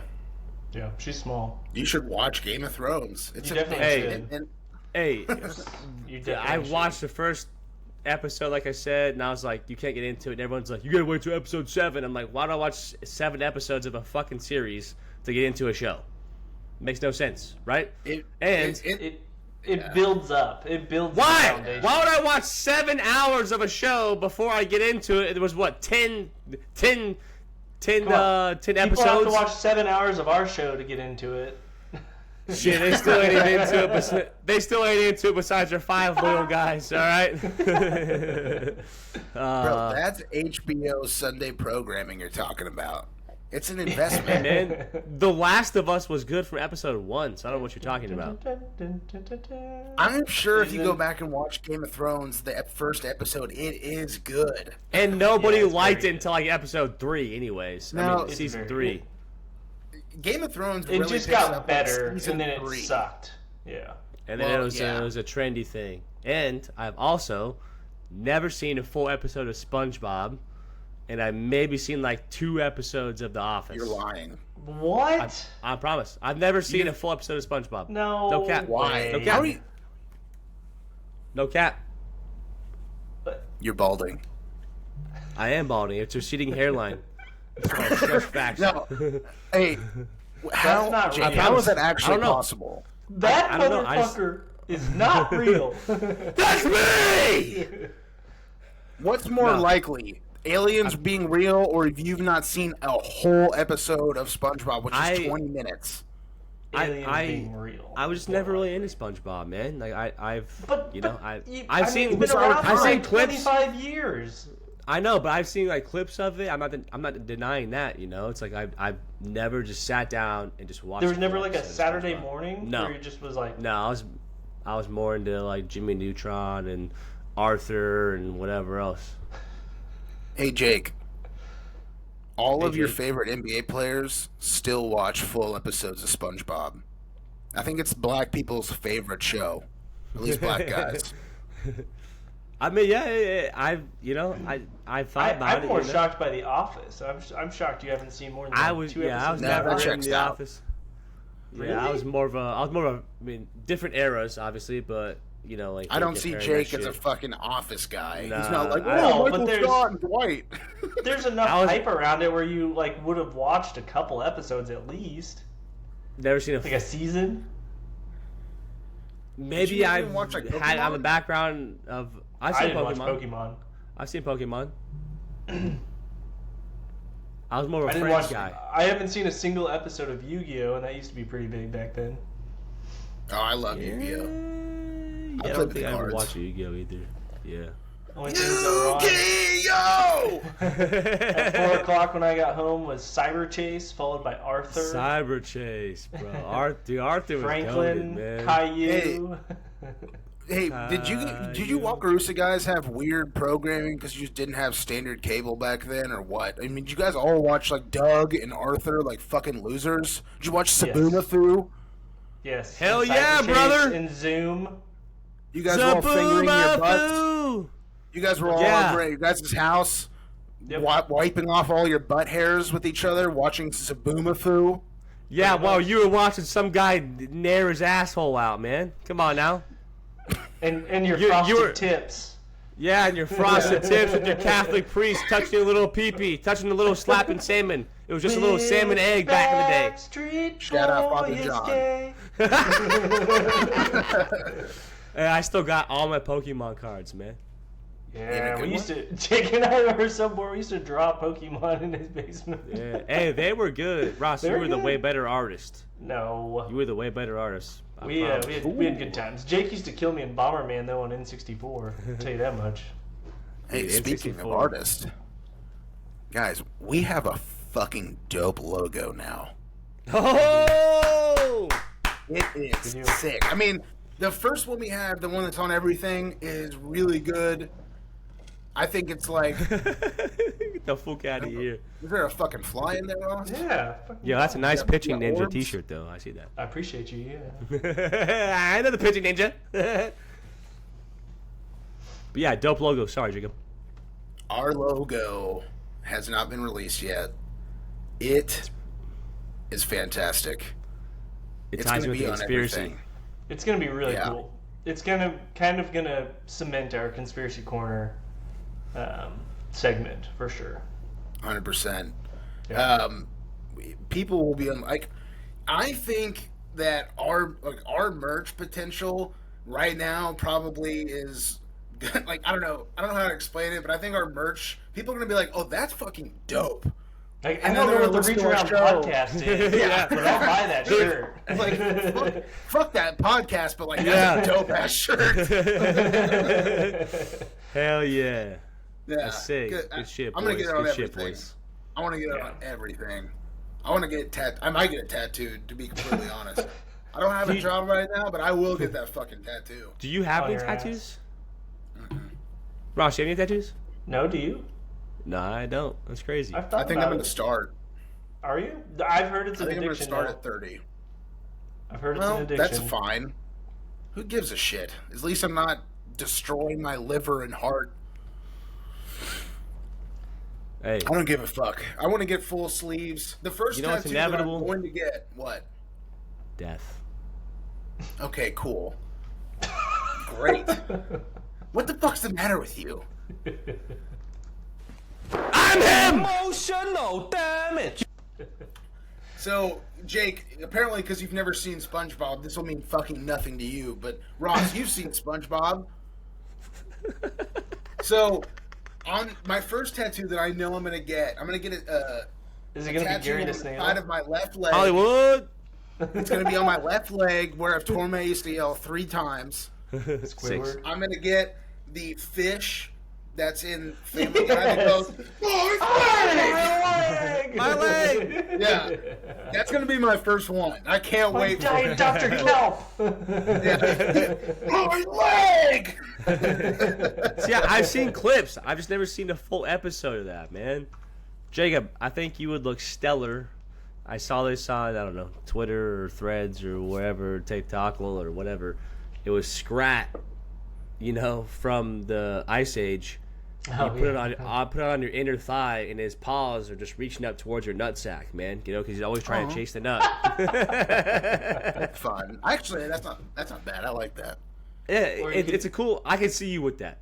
she's small. You should watch Game of Thrones. It's Hey, You I watched the first episode, like I said, and I was like, you can't get into it. And everyone's like, you gotta wait till episode 7. I'm like, why do I watch 7 episodes of a fucking series to get into a show? Makes no sense, right? It builds up. It builds. Why? The foundation. Why would I watch 7 hours of a show before I get into it? It was what 10 People episodes. have to watch 7 hours of our show to get into it. Shit, they still ain't into it. But they still ain't into it. Besides their 5 loyal guys. All right. Bro, that's HBO Sunday programming you're talking about. It's an investment. Man, The Last of Us was good from episode 1, so I don't know what you're talking about. I'm sure if you go back and watch Game of Thrones, the first episode, it is good. And nobody it's liked very it until like episode 3, anyways. I mean, season 3. Game of Thrones It really just picks got up better, in season and then 3. it sucked. Yeah. And then it was a trendy thing. And I've also never seen a full episode of SpongeBob, and I've maybe seen like 2 episodes of The Office. You're lying. What? I promise. I've never seen a full episode of SpongeBob. No. No cap. Why? No How cap. are you... No cap. You're balding. I am balding. It's a receding hairline. It's called stretch facts. No. Hey, not Jake, real. how is that I actually don't know. possible? That I don't know. I just- motherfucker is not real. That's me! What's more No. likely? Aliens being real, or if you've not seen a whole episode of SpongeBob, which is 20 minutes? Aliens being real. I was just never really into SpongeBob, man. Like I've I've seen it's been around for I've seen like clips. 25 years. I know, but I've seen like clips of it. I'm not denying that. You know, it's like I've never just sat down and just watched. There was a never full like a episode of Saturday SpongeBob. morning No. where you just was like, No, I was more into like Jimmy Neutron and Arthur and whatever else. Hey, Jake. All of your Jake. favorite NBA players still watch full episodes of SpongeBob. I think it's black people's favorite show. At least black guys. I mean, yeah, I thought about it. I'm more you know? shocked by The Office. I'm shocked you haven't seen more than I like was 2 yeah, I was episodes. No, never that in checks the out. office. Really? Yeah, I was more of a I mean, different eras, obviously, but you know, like I don't see comparing Jake that as a shit. fucking office guy. He's Nah, not like, I know, oh, but Michael there's- Scott and Dwight. There's enough I was- hype around it where you like would have watched a couple episodes at least, Never seen a like a season. maybe you I've even watch, like, had on the Pokemon? background of I've I seen didn't Pokemon. watch Pokemon. I've seen Pokemon. I was more of I a didn't Friends watch. guy. I haven't seen a single episode of Yu-Gi-Oh, and that used to be pretty big back then. Oh, I love Yu-Gi-Oh. Yeah, I played don't with think the I ever cards. watched Yu-Gi-Oh either. Yeah. Only things that were on Yu-Gi-Oh! at 4:00 when I got home was Cyber Chase, followed by Arthur, Cyber Chase, bro. Arthur was Franklin, goated, man. Caillou. Hey, did you Wakarusa guys have weird programming because you just didn't have standard cable back then, or what? I mean, did you guys all watch like Doug and Arthur like fucking losers? Did you watch Sabumathu? Yes. Hell and yeah, Cyber Chase brother! And Zoom. You guys were all fingering your butts. Zaboo-ma-foo! You guys were all Yeah. over at your guys' house, Yep. wiping off all your butt hairs with each other, watching Sabumathu. Yeah, while you were watching some guy nair his asshole out, man. Come on now. And your You frosted were- tips. Yeah, and your frosted tips with your Catholic priest touching your little pee-pee, touching a little slapping salmon. It was just a little salmon egg back in the day. Street Shout out Father boy is John. gay. And I still got all my Pokemon cards, man. Yeah, good we used to. Jake and I were so bored. We used to draw Pokemon in his basement. Yeah. Hey, they were good. Ross, They you were were the good. way better artist. No. You were the way better artist. I We promise. had good times. Jake used to kill me in Bomberman though on N64. I'll tell you that much. Hey, The speaking of N64. artists, guys, we have a fucking dope logo now. Oh! It is sick. I mean, the first one we have, the one that's on everything, is really good. I think it's like... Get the fuck out of here. Is there a fucking fly in there, Ross? Yeah. Yo, that's a nice Yeah, pitching yeah, ninja orbs. t-shirt, though. I see that. I appreciate you. Yeah. I know the pitching ninja. But yeah, dope logo. Sorry, Jacob. Our logo has not been released yet. It is fantastic. It It's ties going with to the be on conspiracy. everything. It's gonna be really Yeah. cool. It's gonna kind of cement our conspiracy corner segment for sure. 100%. Yeah. People will be like, I think that our merch potential right now probably is like, I don't know how to explain it, but I think our merch, people are gonna be like, oh, that's fucking dope. Like, I And don't then know what they're the listening Reach to our Around show. podcast is, Yeah. but I'll buy that shirt. Like, fuck that podcast, but like, Yeah. that's a dope ass shirt. Hell yeah. Yeah, That's sick. Good shit, I'm gonna boys. get it on Good shit, everything. boys. I want to get it on everything. I want to get I might get it tattooed, to be completely honest. I don't have a job right now, but I will get that fucking tattoo. Do you have On any your tattoos? Ross, you have any tattoos? No, do you? No, I don't. That's crazy. I've thought I think about I'm going it. to start. Are you? I've heard it's I an think I'm going to addiction. start now. at 30. I've heard it's Well, an addiction. that's fine. Who gives a shit? At least I'm not destroying my liver and heart. Hey, I don't give a fuck. I want to get full sleeves. The first You know what's tattoo that I'm inevitable? going to get, what? death. Okay, cool. Great. What the fuck's the matter with you? I'm him! Emotional damage. So, Jake, apparently because you've never seen SpongeBob, this will mean fucking nothing to you. But, Ross, you've seen SpongeBob. So, on my first tattoo that I know I'm going to get it Is it a going to be tattoo Gary on the the Snail? side of my left leg. Hollywood! It's going to be on my left leg where I've torn my ACL 3 times. Squidward. I'm going to get the fish that's in Family Guy that goes, "Oh, My leg! yeah, that's going to be my first one. I can't wait for Diet it. Dr. Kelp. Yeah. My leg! See, I've seen clips. I've just never seen a full episode of that, man. Jacob, I think you would look stellar. I saw this on, I don't know, Twitter or Threads or wherever, TikTok or whatever. It was Scrat, from the Ice Age. Oh, Put it on your inner thigh, and his paws are just reaching up towards your nutsack, man. Because he's always trying to chase the nut. That's fun. Actually, that's not bad. I like that. Yeah, Or you could- it's a cool. I can see you with that.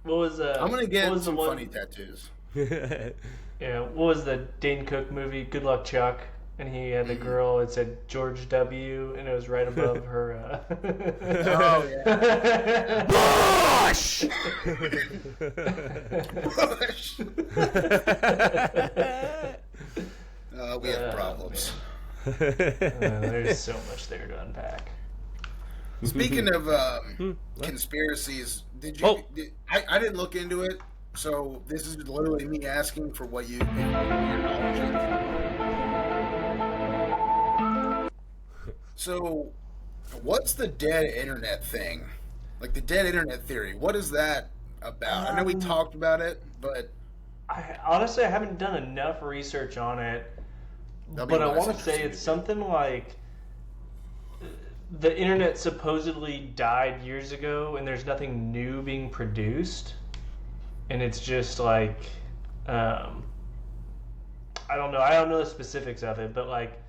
What was I'm gonna what get was the some one- funny tattoos. Yeah, what was the Dane Cook movie? Good Luck, Chuck. And he had the girl. It said George W. And it was right above her. Oh yeah. Bush! We have problems. There's so much there to unpack. Speaking of conspiracies, did you? Oh. I didn't look into it, so this is literally me asking for what your knowledge of. So, what's the dead internet thing? Like the dead internet theory. What is that about? I know we talked about it, but Honestly, I haven't done enough research on it. that'll be But I less want to say interesting it's do. something like the internet supposedly died years ago, and there's nothing new being produced, and it's just like I don't know. I don't know the specifics of it, but like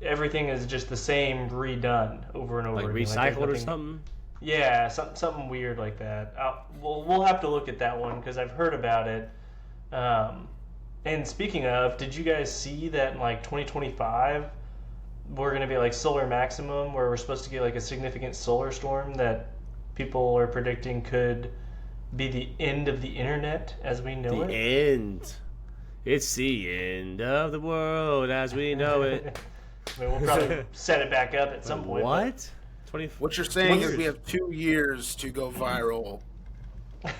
everything is just the same, redone over and over. Like again. There's recycled or nothing- something? Yeah, something weird like that. We'll have to look at that one because I've heard about it. And speaking of, did you guys see that in like 2025 we're going to be like solar maximum, where we're supposed to get like a significant solar storm that people are predicting could be the end of the internet as we know The it? end. It's the end of the world as we know it. I mean, we'll probably set it back up at some point. What? 20. What you're saying is Years. we have 2 years to go viral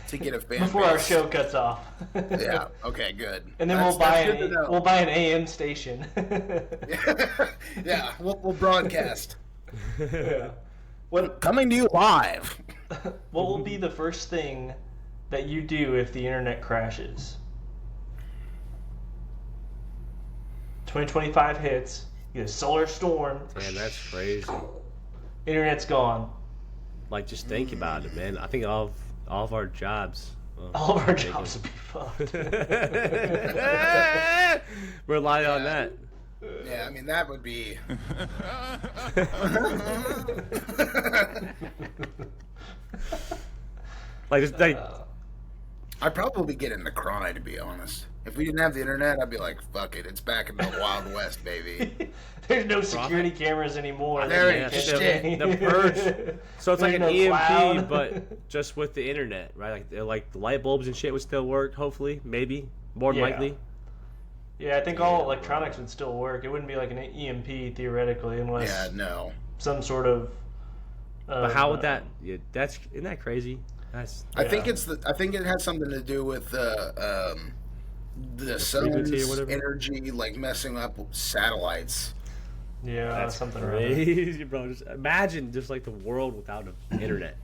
to get a fan Before base. our show cuts off. Yeah. Okay. Good. And then That's good to know. we'll buy an AM station. Yeah. We'll broadcast. Yeah. Coming to you live. What will be the first thing that you do if the internet crashes? 2025 hits. You get a solar storm. Man, that's crazy. Internet's gone. Like, just think about it, man. I think all of our jobs. Well, All of our jobs would be fucked. rely on that. Yeah, I mean that would be. Like, I'd probably get in the cry, to be honest. If we didn't have the internet, I'd be like, "Fuck it, it's back in the Wild West, baby." There's no security cameras anymore. There yeah, ain't shit. the purge. So it's like an There's no EMP, cloud. but just with the internet, right? Like the light bulbs and shit would still work. Hopefully, maybe more than Yeah. likely. Yeah, I think all electronics would still work. It wouldn't be like an EMP theoretically, unless Yeah, no. some sort of. But how would that? Yeah, isn't that crazy? That's I think Yeah. I think it has something to do with the frequency or sun's whatever? energy, like messing up satellites. Yeah, that's something around. crazy, bro. Just imagine just like the world without an internet.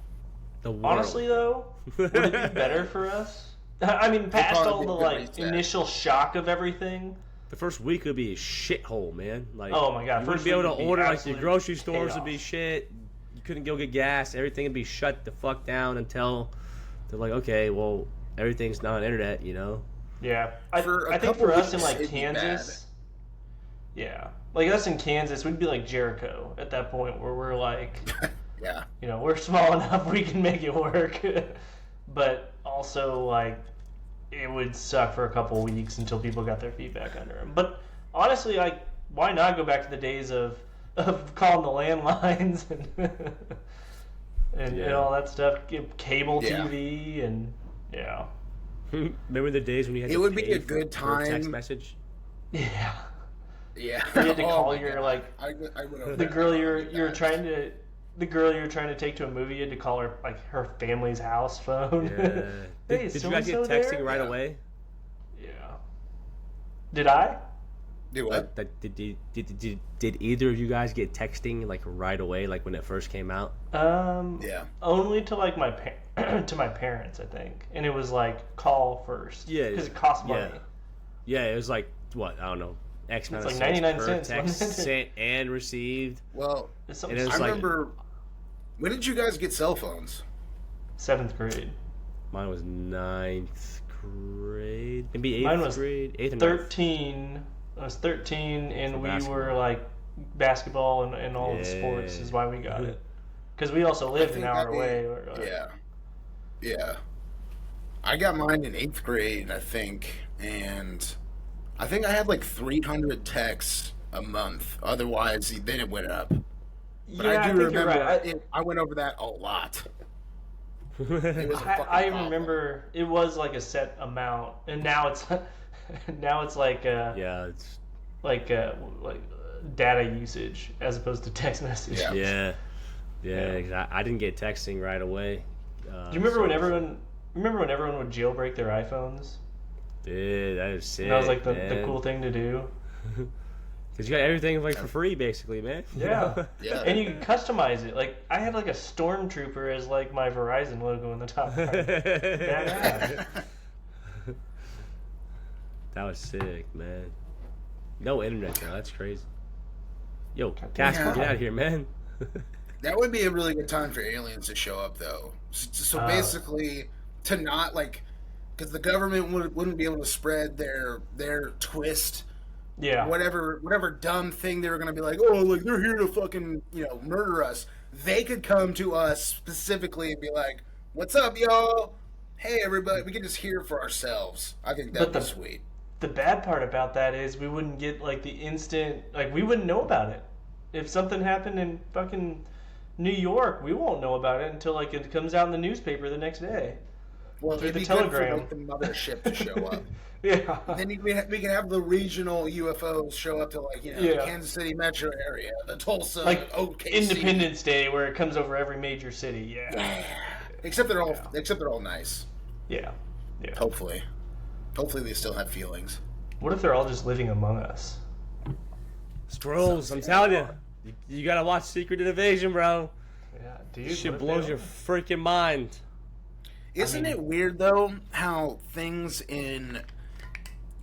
The world. Honestly, though, would it be better for us? I mean, past probably all be the a good like reset. initial shock of everything. the first week would be a shithole, man. Like, Oh my God, you first wouldn't be able week to would be order like your absolute grocery stores would be chaos. shit. You couldn't go get gas. Everything would be shut the fuck down until they're like, okay, well, everything's not on internet, you know. Yeah, For a I think couple for us in weeks, like it'd be Kansas. Yeah, like us in Kansas, we'd be like Jericho at that point where we're like, Yeah. you know, we're small enough we can make it work, but also like it would suck for a couple weeks until people got their feet back under them. But honestly, like, why not go back to the days of calling the landlines and Yeah. all that stuff, cable Yeah. TV and yeah, Remember the days when you had It to would be pay a good for a text time. message? yeah. Yeah. You had to Oh call my your God. like I went over the that. girl I you're remember that. trying to. The girl you're trying to take to a movie, you had to call her like her family's house phone. Yeah. Hey, Did you guys get so-and-so texting there? right Yeah. away? Yeah. Did I? Do what? Did either of you guys get texting like right away, like when it first came out? Yeah. Only to like to my parents, I think, and it was like call first. Yeah, because it cost money. yeah. Yeah, it was like what, I don't know, X amount It's of like cents 99 per cents, text wasn't it? sent and received. Well, It's And something it was I like- remember. When did you guys get cell phones? 7th grade. Mine was 9th grade, maybe 8th Mine was grade, 8th or 9th. 13. I was 13, and For we basketball. were like basketball and all the sports Yeah. is why we got it. Because we also lived an think hour I- away. Yeah. Yeah. I got mine in 8th grade, I think, and I think I had like 300 texts a month. Otherwise, then it went up. But Yeah, I do think you're remember right. I went over that a lot. It was a fucking I problem. remember it was like a set amount, and now it's like Yeah, it's like data usage as opposed to text message. Yeah. yeah. I didn't get texting right away. Do you remember when everyone would jailbreak their iPhones? Dude, that was sick. And that was like the man. cool thing to do. Because you got everything like for free, basically, man. Yeah. Yeah. And you could customize it. Like I had like a stormtrooper as like my Verizon logo in the top part. Badass. That was sick, man. No internet, though. That's crazy. Yo, Casper, Yeah. get out of here, man. That would be a really good time for aliens to show up, though. So basically, to not like, because the government wouldn't be able to spread their twist, Yeah. whatever dumb thing they were gonna be like, oh, like they're here to fucking murder us. They could come to us specifically and be like, "What's up, y'all? Hey, everybody, we can just hear for ourselves." I think that'd But be the- sweet. The bad part about that is we wouldn't get like the instant, like we wouldn't know about it. If something happened in fucking New York, we won't know about it until like it comes out in the newspaper the next day. Well, through it'd the be good for telegram. like, the mothership to show up. Yeah. Then we can have the regional UFOs show up to the Yeah. Kansas City metro area, the Tulsa, Like OKC. Independence Day where it comes over every major city. Yeah. Except they're all nice. Yeah. Yeah. Hopefully they still have feelings. What if they're all just living among us? Squirrels, I'm telling you. You gotta watch Secret Invasion, bro. Yeah, dude. Shit blows your freaking mind. Isn't it weird though how things in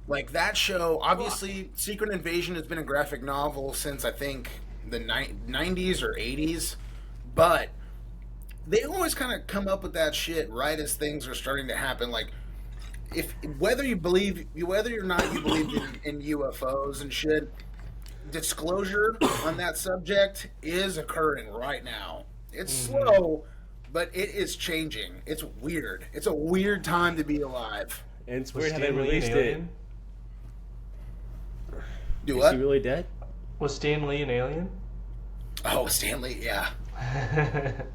like that show? Obviously, Secret Invasion has been a graphic novel since I think the 90s or 80s, but they always kind of come up with that shit right as things are starting to happen. Like, whether or not you believe in UFOs and shit, disclosure on that subject is occurring right now. It's slow, but it is changing. It's weird. It's a weird time to be alive. And it's weird how they released it. Do what? Is he really dead? Was Stan Lee an alien? Oh, Stanley, yeah. That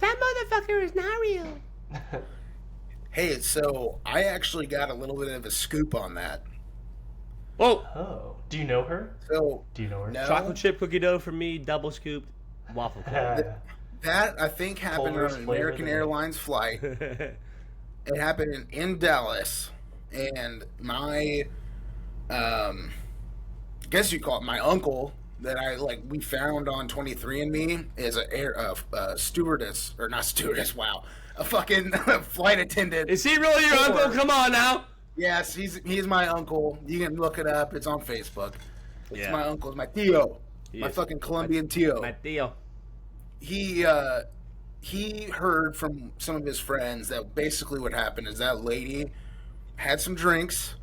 motherfucker is not real. Hey, so I actually got a little bit of a scoop on that. Whoa! Oh, do you know her? So Do you know her? no, Chocolate chip cookie dough for me, double scooped waffle cone. that I think happened Polar's on an flavor American today. Airlines flight. It happened in Dallas, and my, guess you call it my uncle that we found on 23andMe is a stewardess or not stewardess. Wow, a fucking flight attendant. Is he really your uncle? Come on now. Yes, he's my uncle. You can look it up. It's on Facebook. It's Yeah. my uncle. It's my tío. My Yes. fucking Colombian tío. My deal. He heard from some of his friends that basically what happened is that lady had some drinks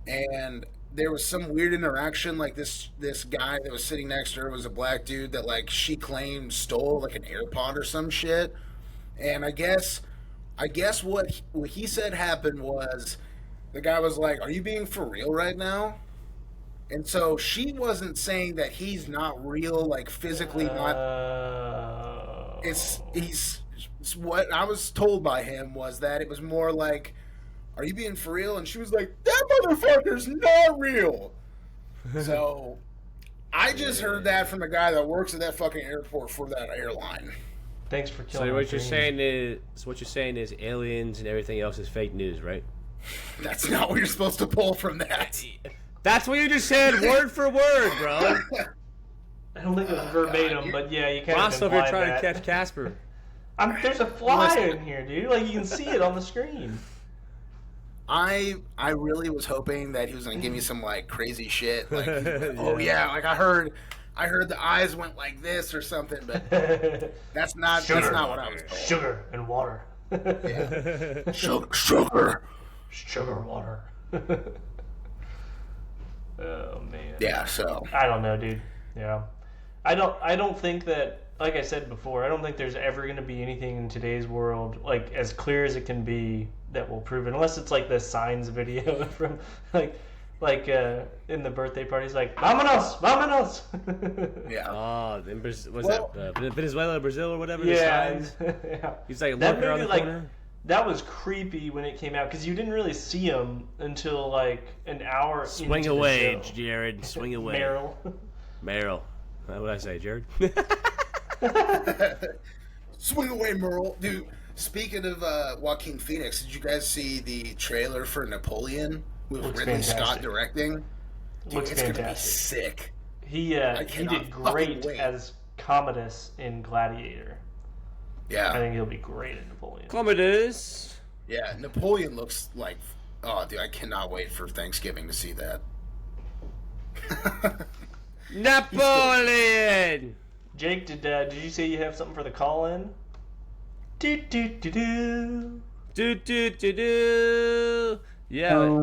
and there was some weird interaction. Like this guy that was sitting next to her was a black dude that like she claimed stole like an AirPod or some shit. And I guess what he said happened was the guy was like, "Are you being for real right now?" And so she wasn't saying that he's not real, like physically not. It's what I was told by him was that it was more like, "Are you being for real?" And she was like, "That motherfucker's not real." So I just heard that from a guy that works at that fucking airport for that airline. Thanks for killing So my what you're dreams. saying is aliens and everything else is fake news, right? That's not what you're supposed to pull from that. That's what you just said, word for word, bro. I don't think it was verbatim, but yeah, you kind Ross of over here implied trying that. to catch Casper. There's a fly in here, dude. Like, you can see it on the screen. I really was hoping that he was gonna give me some like crazy shit, like oh yeah, like I heard the eyes went like this or something, but that's not what I was told. Sugar and water. Yeah. Sugar. Sugar water. Oh man. Yeah, so I don't know, dude. Yeah. I don't think that, like I said before, I don't think there's ever going to be anything in today's world like as clear as it can be that will prove it, unless it's like the Signs video from like in the birthday parties, like vámonos. yeah. Oh, that Venezuela, Brazil, or whatever. Yeah. The signs? Yeah. He's like That looking around movie, the corner. that was creepy when it came out because you didn't really see him until like an hour. Swing into away, the show. Jared. Swing away. Meryl. What did I say, Jared? Swing away, Merle. Dude, speaking of Joaquin Phoenix, did you guys see the trailer for Napoleon with Looks Ridley fantastic. Scott directing? Dude, Looks it's gonna be fantastic. sick. He cannot did fucking great wait. as Commodus in Gladiator. I Yeah. think he'll be great in Napoleon. Commodus. Yeah, Napoleon looks like oh dude, I cannot wait for Thanksgiving to see that. Napoleon. Jake, did you say you have something for the call-in? Do do do do. Do. Yeah.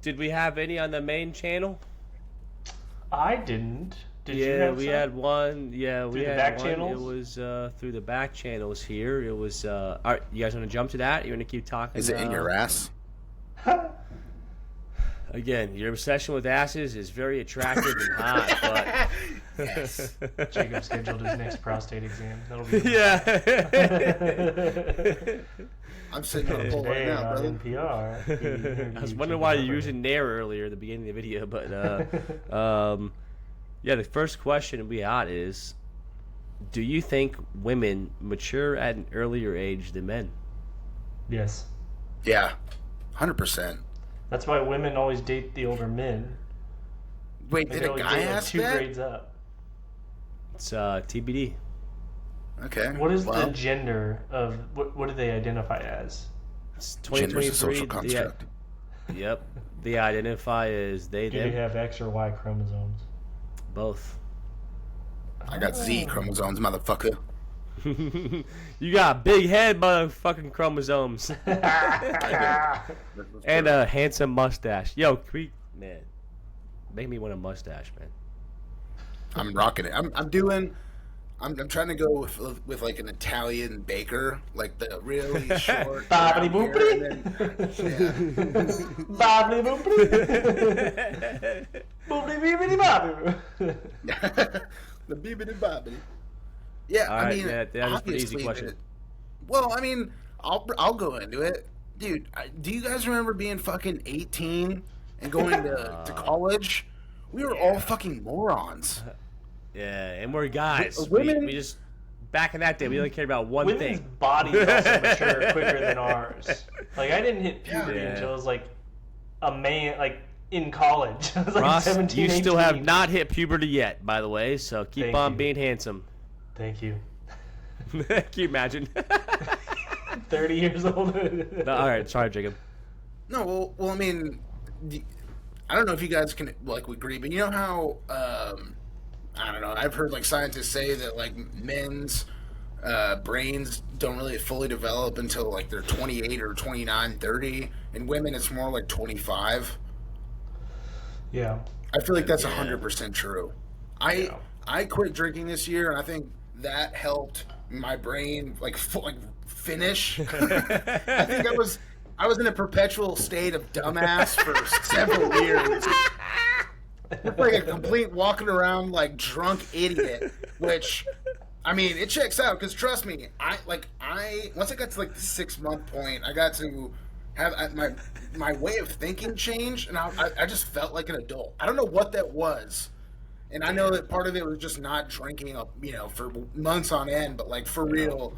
Did we have any on the main channel? I didn't. Did you Yeah, have we some? had one. Yeah, we Through the had back one. channels? It was through the back channels here. It was. All right, you guys want to jump to that? You want to keep talking? Is it in your ass? Again, your obsession with asses is very attractive and hot, Yes. Jacob scheduled his next prostate exam. That'll be but yeah. I'm sitting on a pole right today now, on brother. NPR. I was wondering why you're using Nair earlier at the beginning of the video, but yeah, the first question we got is, Do you think women mature at an earlier age than men? Yes. Yeah, 100%. That's why women always date the older men. Wait, They did a always guy date like ask 2 that? grades up. It's TBD. Okay. What is well, the gender of what do they identify as? It's gender's a 2023. social construct. Yep. They identify as they, Do they them, have X or Y chromosomes? both. I got Z chromosomes, motherfucker. You got a big head, motherfucking chromosomes. And a handsome mustache. Yo, man. Make me want a mustache, man. I'm rocking it. I'm trying to go with like an Italian baker, like the really short. Bobbity brown hair, and then- Bobbly boopity. Boopity beepity bobby. yeah. The bibbidi bobbidi. Yeah, All I right, mean, that was a pretty easy obviously, question. well, I mean, I'll go into it, dude. Do you guys remember being fucking 18 and going to college? We were all fucking morons. Yeah, and we're guys. Women- We just, back in that day, we only cared about one Women's thing. bodies also mature quicker than ours. Like I didn't hit puberty Yeah. until I was like a man, like in college. I was like Ross, 17, you still have 18. not hit puberty yet, by the way, so keep Thank on you. being handsome. Thank you. Can you imagine? 30 years old. No, all right, sorry, Jacob. No, well, I mean, I don't know if you guys can like agree, but you know how I don't know. I've heard like scientists say that like men's brains don't really fully develop until like they're 28 or 29, 30, and women it's more like 25. Yeah. I feel like that's 100% true. I quit drinking this year, and I think that helped my brain like finish. I think I was in a perpetual state of dumbass for several years. It's like a complete walking around like drunk idiot, which I mean it checks out because trust me, I once I got to like the 6-month point, I got to have my way of thinking changed, and I just felt like an adult. I don't know what that was, and I know that part of it was just not drinking for months on end, but like for real,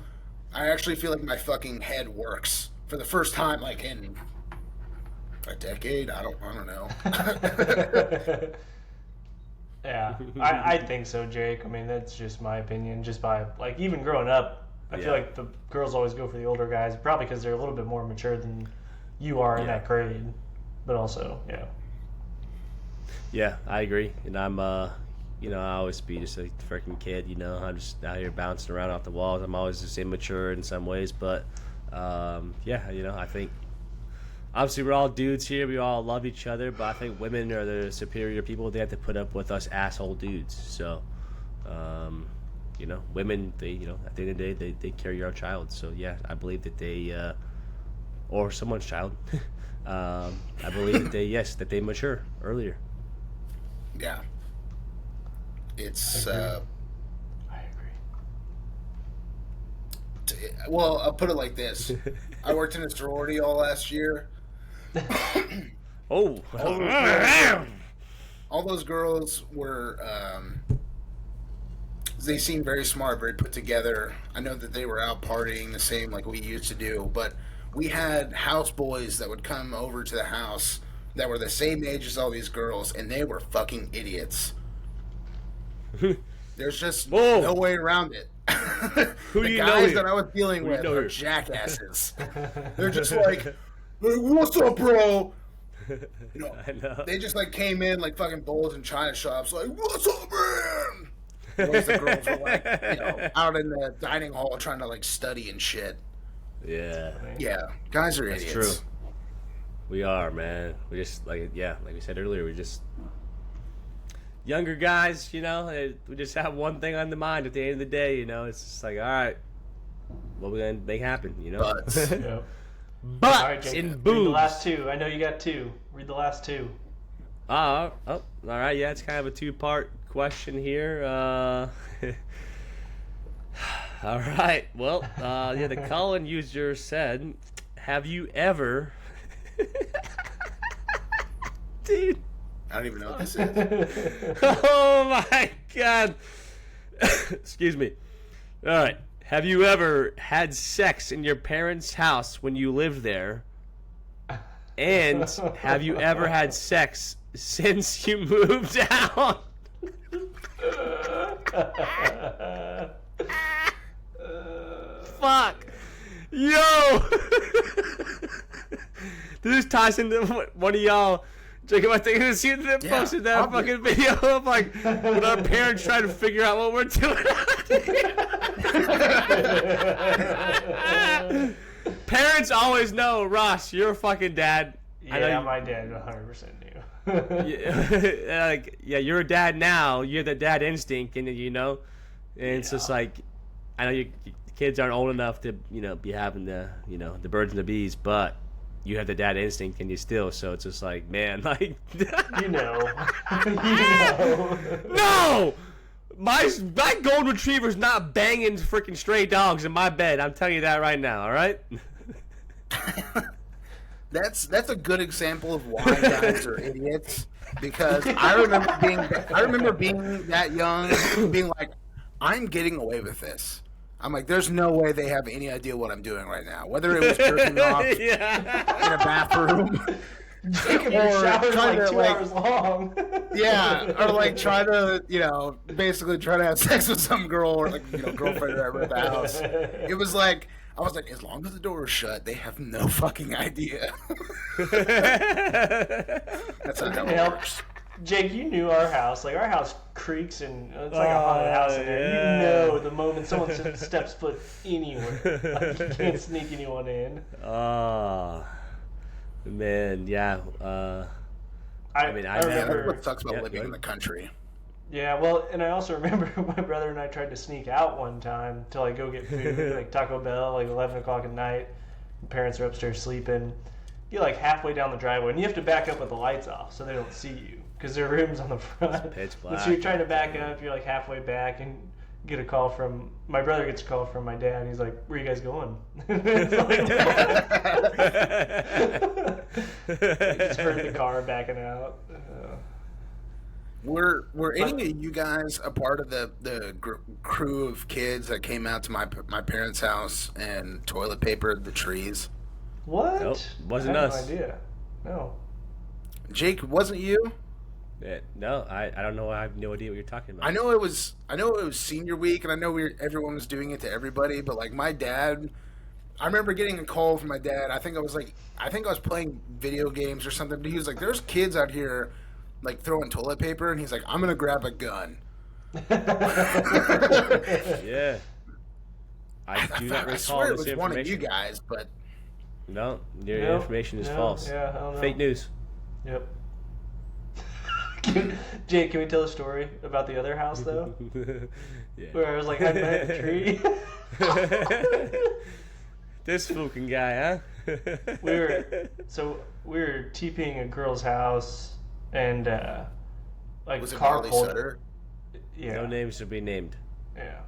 I actually feel like my fucking head works for the first time like in a decade. I don't know. Yeah, I think so, Jake. I mean, that's just my opinion. Just by like even growing up, I feel like the girls always go for the older guys, probably because they're a little bit more mature than you are in that grade. But also, Yeah, I agree. And I'm, I always be just a freaking kid, I'm just out here bouncing around off the walls. I'm always just immature in some ways. But, I think obviously we're all dudes here. We all love each other. But I think women are the superior people. They have to put up with us asshole dudes. So, women, they, at the end of the day, they carry our child. So, yeah, I believe that they, or someone's child, I believe that they mature earlier. Yeah. It's I agree. Well, I'll put it like this. I worked in a sorority all last year. Oh. All those girls were they seemed very smart, very put together. I know that they were out partying the same like we used to do, but we had house boys that would come over to the house that were the same age as all these girls, and they were fucking idiots. There's just no way around it. Who The do you know guys here? that I was dealing Who do you with know are here? jackasses. They're just like, "Hey, what's up, bro?" I know. They just like came in like fucking bulls in china shops, like, "What's up, man?" Whereas the girls were like, out in the dining hall trying to like study and shit. Yeah. Yeah, guys are That's idiots. true. We are, man. We just like we said earlier, we just younger guys, we just have one thing on the mind at the end of the day, it's just like, all right, what we gonna make happen, But Yep. Butts All right, Jake, and read boobs. the last two. I know you got two. Read the last two. Oh, all right, yeah, it's kind of a two-part question here. All right, well, the Colin user said, have you ever... Dude. I don't even know what this is. Oh my god. Excuse me. All right. Have you ever had sex in your parents' house when you lived there? And have you ever had sex since you moved out? Fuck. Yo. This ties into one of y'all. Jacob, I think see that posted that fucking video of like when our parents trying to figure out what we're doing. Parents always know, Ross, you're a fucking dad. Yeah, my dad 100% knew. Yeah, you're a dad now. You have the dad instinct, and it's just like, I know your kids aren't old enough to, be having the birds and the bees, but you have the dad instinct, and you still. So it's just like, man, like, No, my golden retriever's not banging freaking stray dogs in my bed. I'm telling you that right now. All right. That's a good example of why guys are idiots. Because I remember being that young, being like, I'm getting away with this. I'm like, there's no way they have any idea what I'm doing right now. Whether it was jerking off in a bathroom, or trying to 2 hours long. Yeah, or like try to, basically try to have sex with some girl or girlfriend or whatever at the house. It was like, I was like, as long as the door is shut, they have no fucking idea. That's how it works. Jake, you knew our house. Like, our house creaks and it's like a haunted house in there. You know the moment someone steps foot anywhere. Like, you can't sneak anyone in. Man, yeah. I remember. never. That's what sucks about living in the country. Yeah, well, and I also remember my brother and I tried to sneak out one time to, like, go get food, like Taco Bell, like 11 o'clock at night. My parents are upstairs sleeping. You're, like, halfway down the driveway, and you have to back up with the lights off so they don't see you, because their room's on the front. It's pitch black. So you're trying to back up, you're, like, halfway back, and get a call from, my brother gets a call from my dad, and he's like, where are you guys going? It's like, I just heard the car backing out. Were any of you guys a part of the crew of kids that came out to my parents' house and toilet papered the trees? What? Nope, wasn't I have us. No idea. No. Jake, wasn't you? Yeah, no, I don't know. I have no idea what you're talking about. I know it was senior week, and I know everyone was doing it to everybody. But like my dad, I remember getting a call from my dad. I think I was playing video games or something. But he was like, "There's kids out here, like throwing toilet paper," and he's like, "I'm gonna grab a gun." Yeah. I do not recall I swear it this was information. one of you guys, but No, your information is false. Yeah, I don't know. Fake news. Yep. Jake, can we tell a story about the other house though? Yeah. Where I was like hiding behind a tree. This fucking guy, huh? we were TPing a girl's house, and like was it car Marley pulled. Sutter? Yeah. No names should be named. Yeah.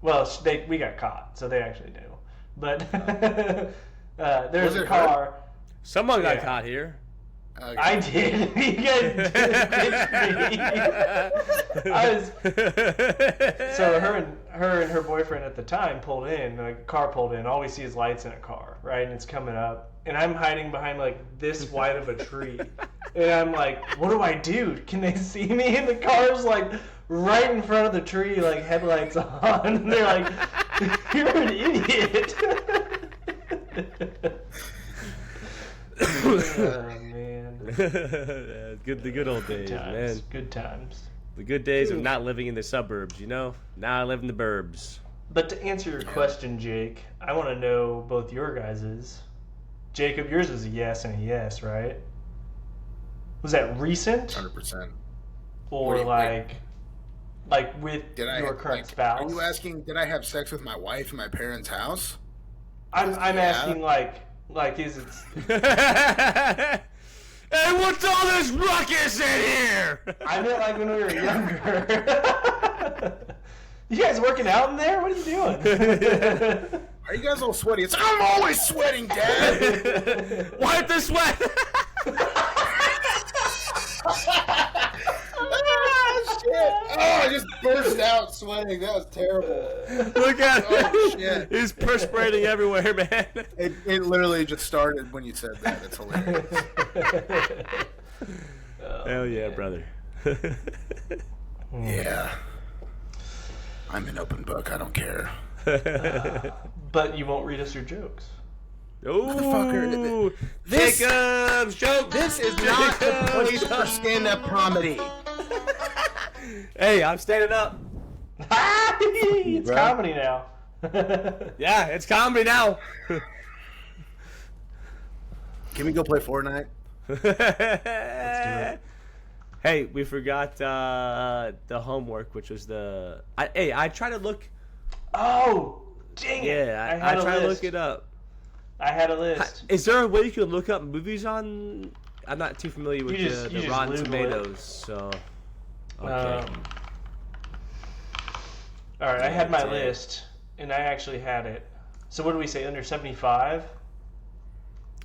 Well, we got caught, so they actually knew. But there's Was a it car. Someone got Yeah. caught here. Okay. I did. You guys ditched me. So her and her boyfriend at the time pulled in. Like, a car pulled in. All we see is lights in a car, right? And it's coming up, and I'm hiding behind like this wide of a tree, and I'm like, "What do I do? Can they see me?" And the car's like right in front of the tree, like headlights on. And they're like, "You're an idiot." Oh man. The good old days, man. Good times. The good days of not living in the suburbs, Now I live in the burbs. But to answer your question, Jake, I want to know both your guys's. Jacob, yours was a yes and a yes, right? Was that recent 100%. or like with your current spouse? Are you asking? Did I have sex with my wife in my parents' house? I'm asking like is it? Hey, what's all this ruckus in here? I meant like when we were younger. You guys working out in there? What are you doing? Are you guys all sweaty? It's like, I'm always sweating, Dad. Wipe the sweat. Shit. I just burst out sweating. That was terrible. Look at Oh, him. shit. He's perspiring everywhere, man. It literally just started when you said that. It's hilarious. Hell yeah, brother. Yeah. I'm an open book. I don't care. But you won't read us your jokes. Ooh, This- Jacob's joke. This is not the place for stand-up comedy. Hey, I'm standing up. It's bro. comedy now. Yeah, it's comedy now. Can we go play Fortnite? Hey, we forgot the homework, which was the. I try to look. Oh, dang it. Yeah, I had a try to list. look it up. I had a list. Is there a way you can look up movies on? I'm not too familiar with You just the Rotten Google it. Tomatoes, so. Okay. All right, I had my That's it. list, and I actually had it. So what do we say, under 75?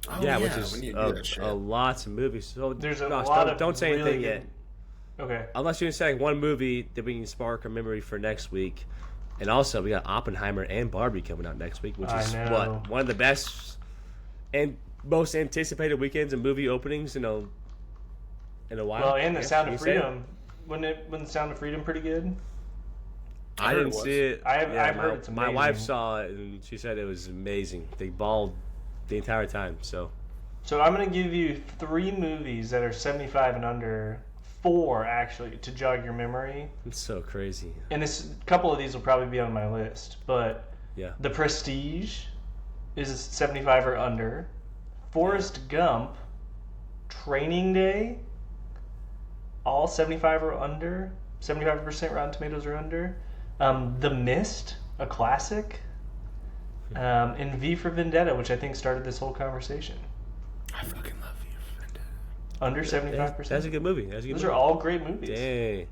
Oh, yeah, which is we need to do that shit. a lots of movies. So There's a gosh, lot of don't say really anything good... yet. Okay. Unless you're saying one movie that we can spark a memory for next week. And also, we got Oppenheimer and Barbie coming out next week, which I is know. what, one of the best and most anticipated weekends and movie openings in a while. Well, and The Yeah, Sound can of you say it? Freedom. Wasn't The Sound of Freedom pretty good? I heard didn't it was. see it. I've heard my, it's my wife amazing. saw it and she said it was amazing. They bawled the entire time. So So I'm going to give you 3 movies that are 75 and under. 4, actually, to jog your memory. it's so crazy. And a couple of these will probably be on my list. But Yeah. The Prestige is 75 or under. Forrest Gump, Training Day, all 75 or under. 75% Rotten Tomatoes or under. The Mist, a classic. And V for Vendetta, which I think started this whole conversation. I fucking love you. Under 75%. That's a good movie. Those are all great movies. Dang.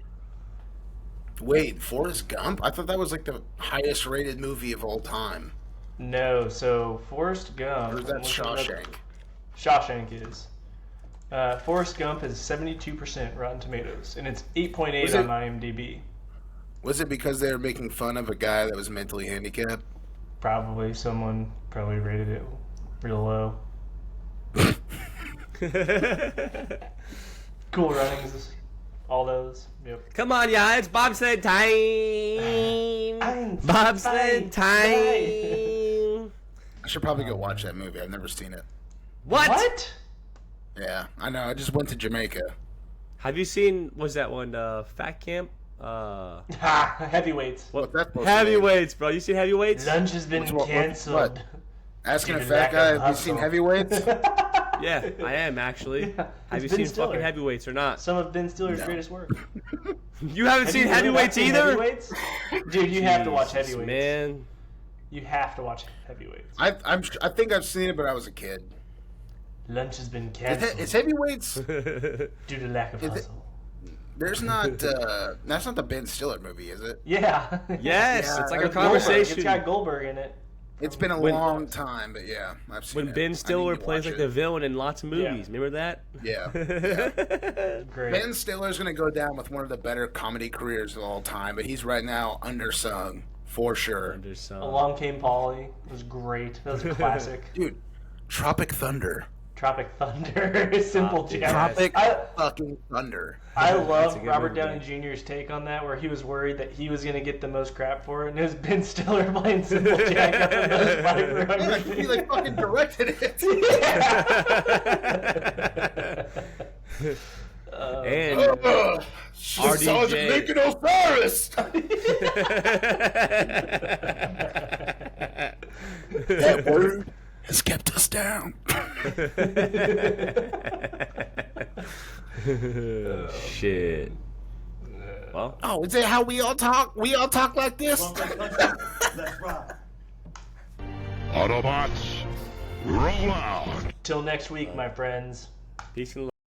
Wait, Forrest Gump? I thought that was like the highest rated movie of all time. No, so Forrest Gump. Or is that I'm looking it Shawshank? up. Shawshank is. Forrest Gump has 72% Rotten Tomatoes, and it's 8.8 Was on it- IMDb. Was it because they were making fun of a guy that was mentally handicapped? Probably someone rated it real low. Cool Runnings, all those. Yep. Come on, y'all. It's bobsled time. Bobsled time. I should probably go watch that movie. I've never seen it. What? Yeah, I know. I just went to Jamaica. Have you seen, was that one, Fat Camp? Ha! Heavyweights. What's that supposed to mean? Heavyweights, bro. You seen Heavyweights? Lunch has been What- canceled. what? Asking a Due to fat lack guy, of have you seen hustle. Heavyweights? Yeah, I am, actually. Yeah, Have it's you Ben seen Stiller. fucking Heavyweights or not? Some of Ben Stiller's No. greatest work. You haven't Have seen you really not Heavyweights seen either? Heavyweights? Dude, you have to watch Jesus, Heavyweights. Man. You have to watch Heavyweights. I think I've seen it, but I was a kid. Lunch has been Is, canceled is Heavyweights? due to lack of is it- hustle. There's not. That's not the Ben Stiller movie, is it? Yeah. Yes, Yeah, it's like a it's conversation. It's got Goldberg in it. It's been a When- long time, but yeah, I've seen When it. Ben I Stiller need to plays watch like the it. villain in lots of movies. Remember that? Yeah. Great. Ben Stiller's gonna go down with one of the better comedy careers of all time, but he's right now undersung for sure. There's some. Along Came Polly. It was great. That was a classic. Dude, Tropic Thunder. Tropic Thunder. Simple Jack. Tropic I fucking Thunder. I That's a love good Robert movie. Downey Jr.'s take on that, where he was worried that he was going to get the most crap for it, and it was Ben Stiller playing Simple Jack up in those fight He like fucking directed it. And Sergeant RDJ. Lincoln Osiris. That word has kept us down. Shit. Well, Oh, is that how we all talk? We all talk like this? Autobots, roll out. Till next week, my friends. peace and love.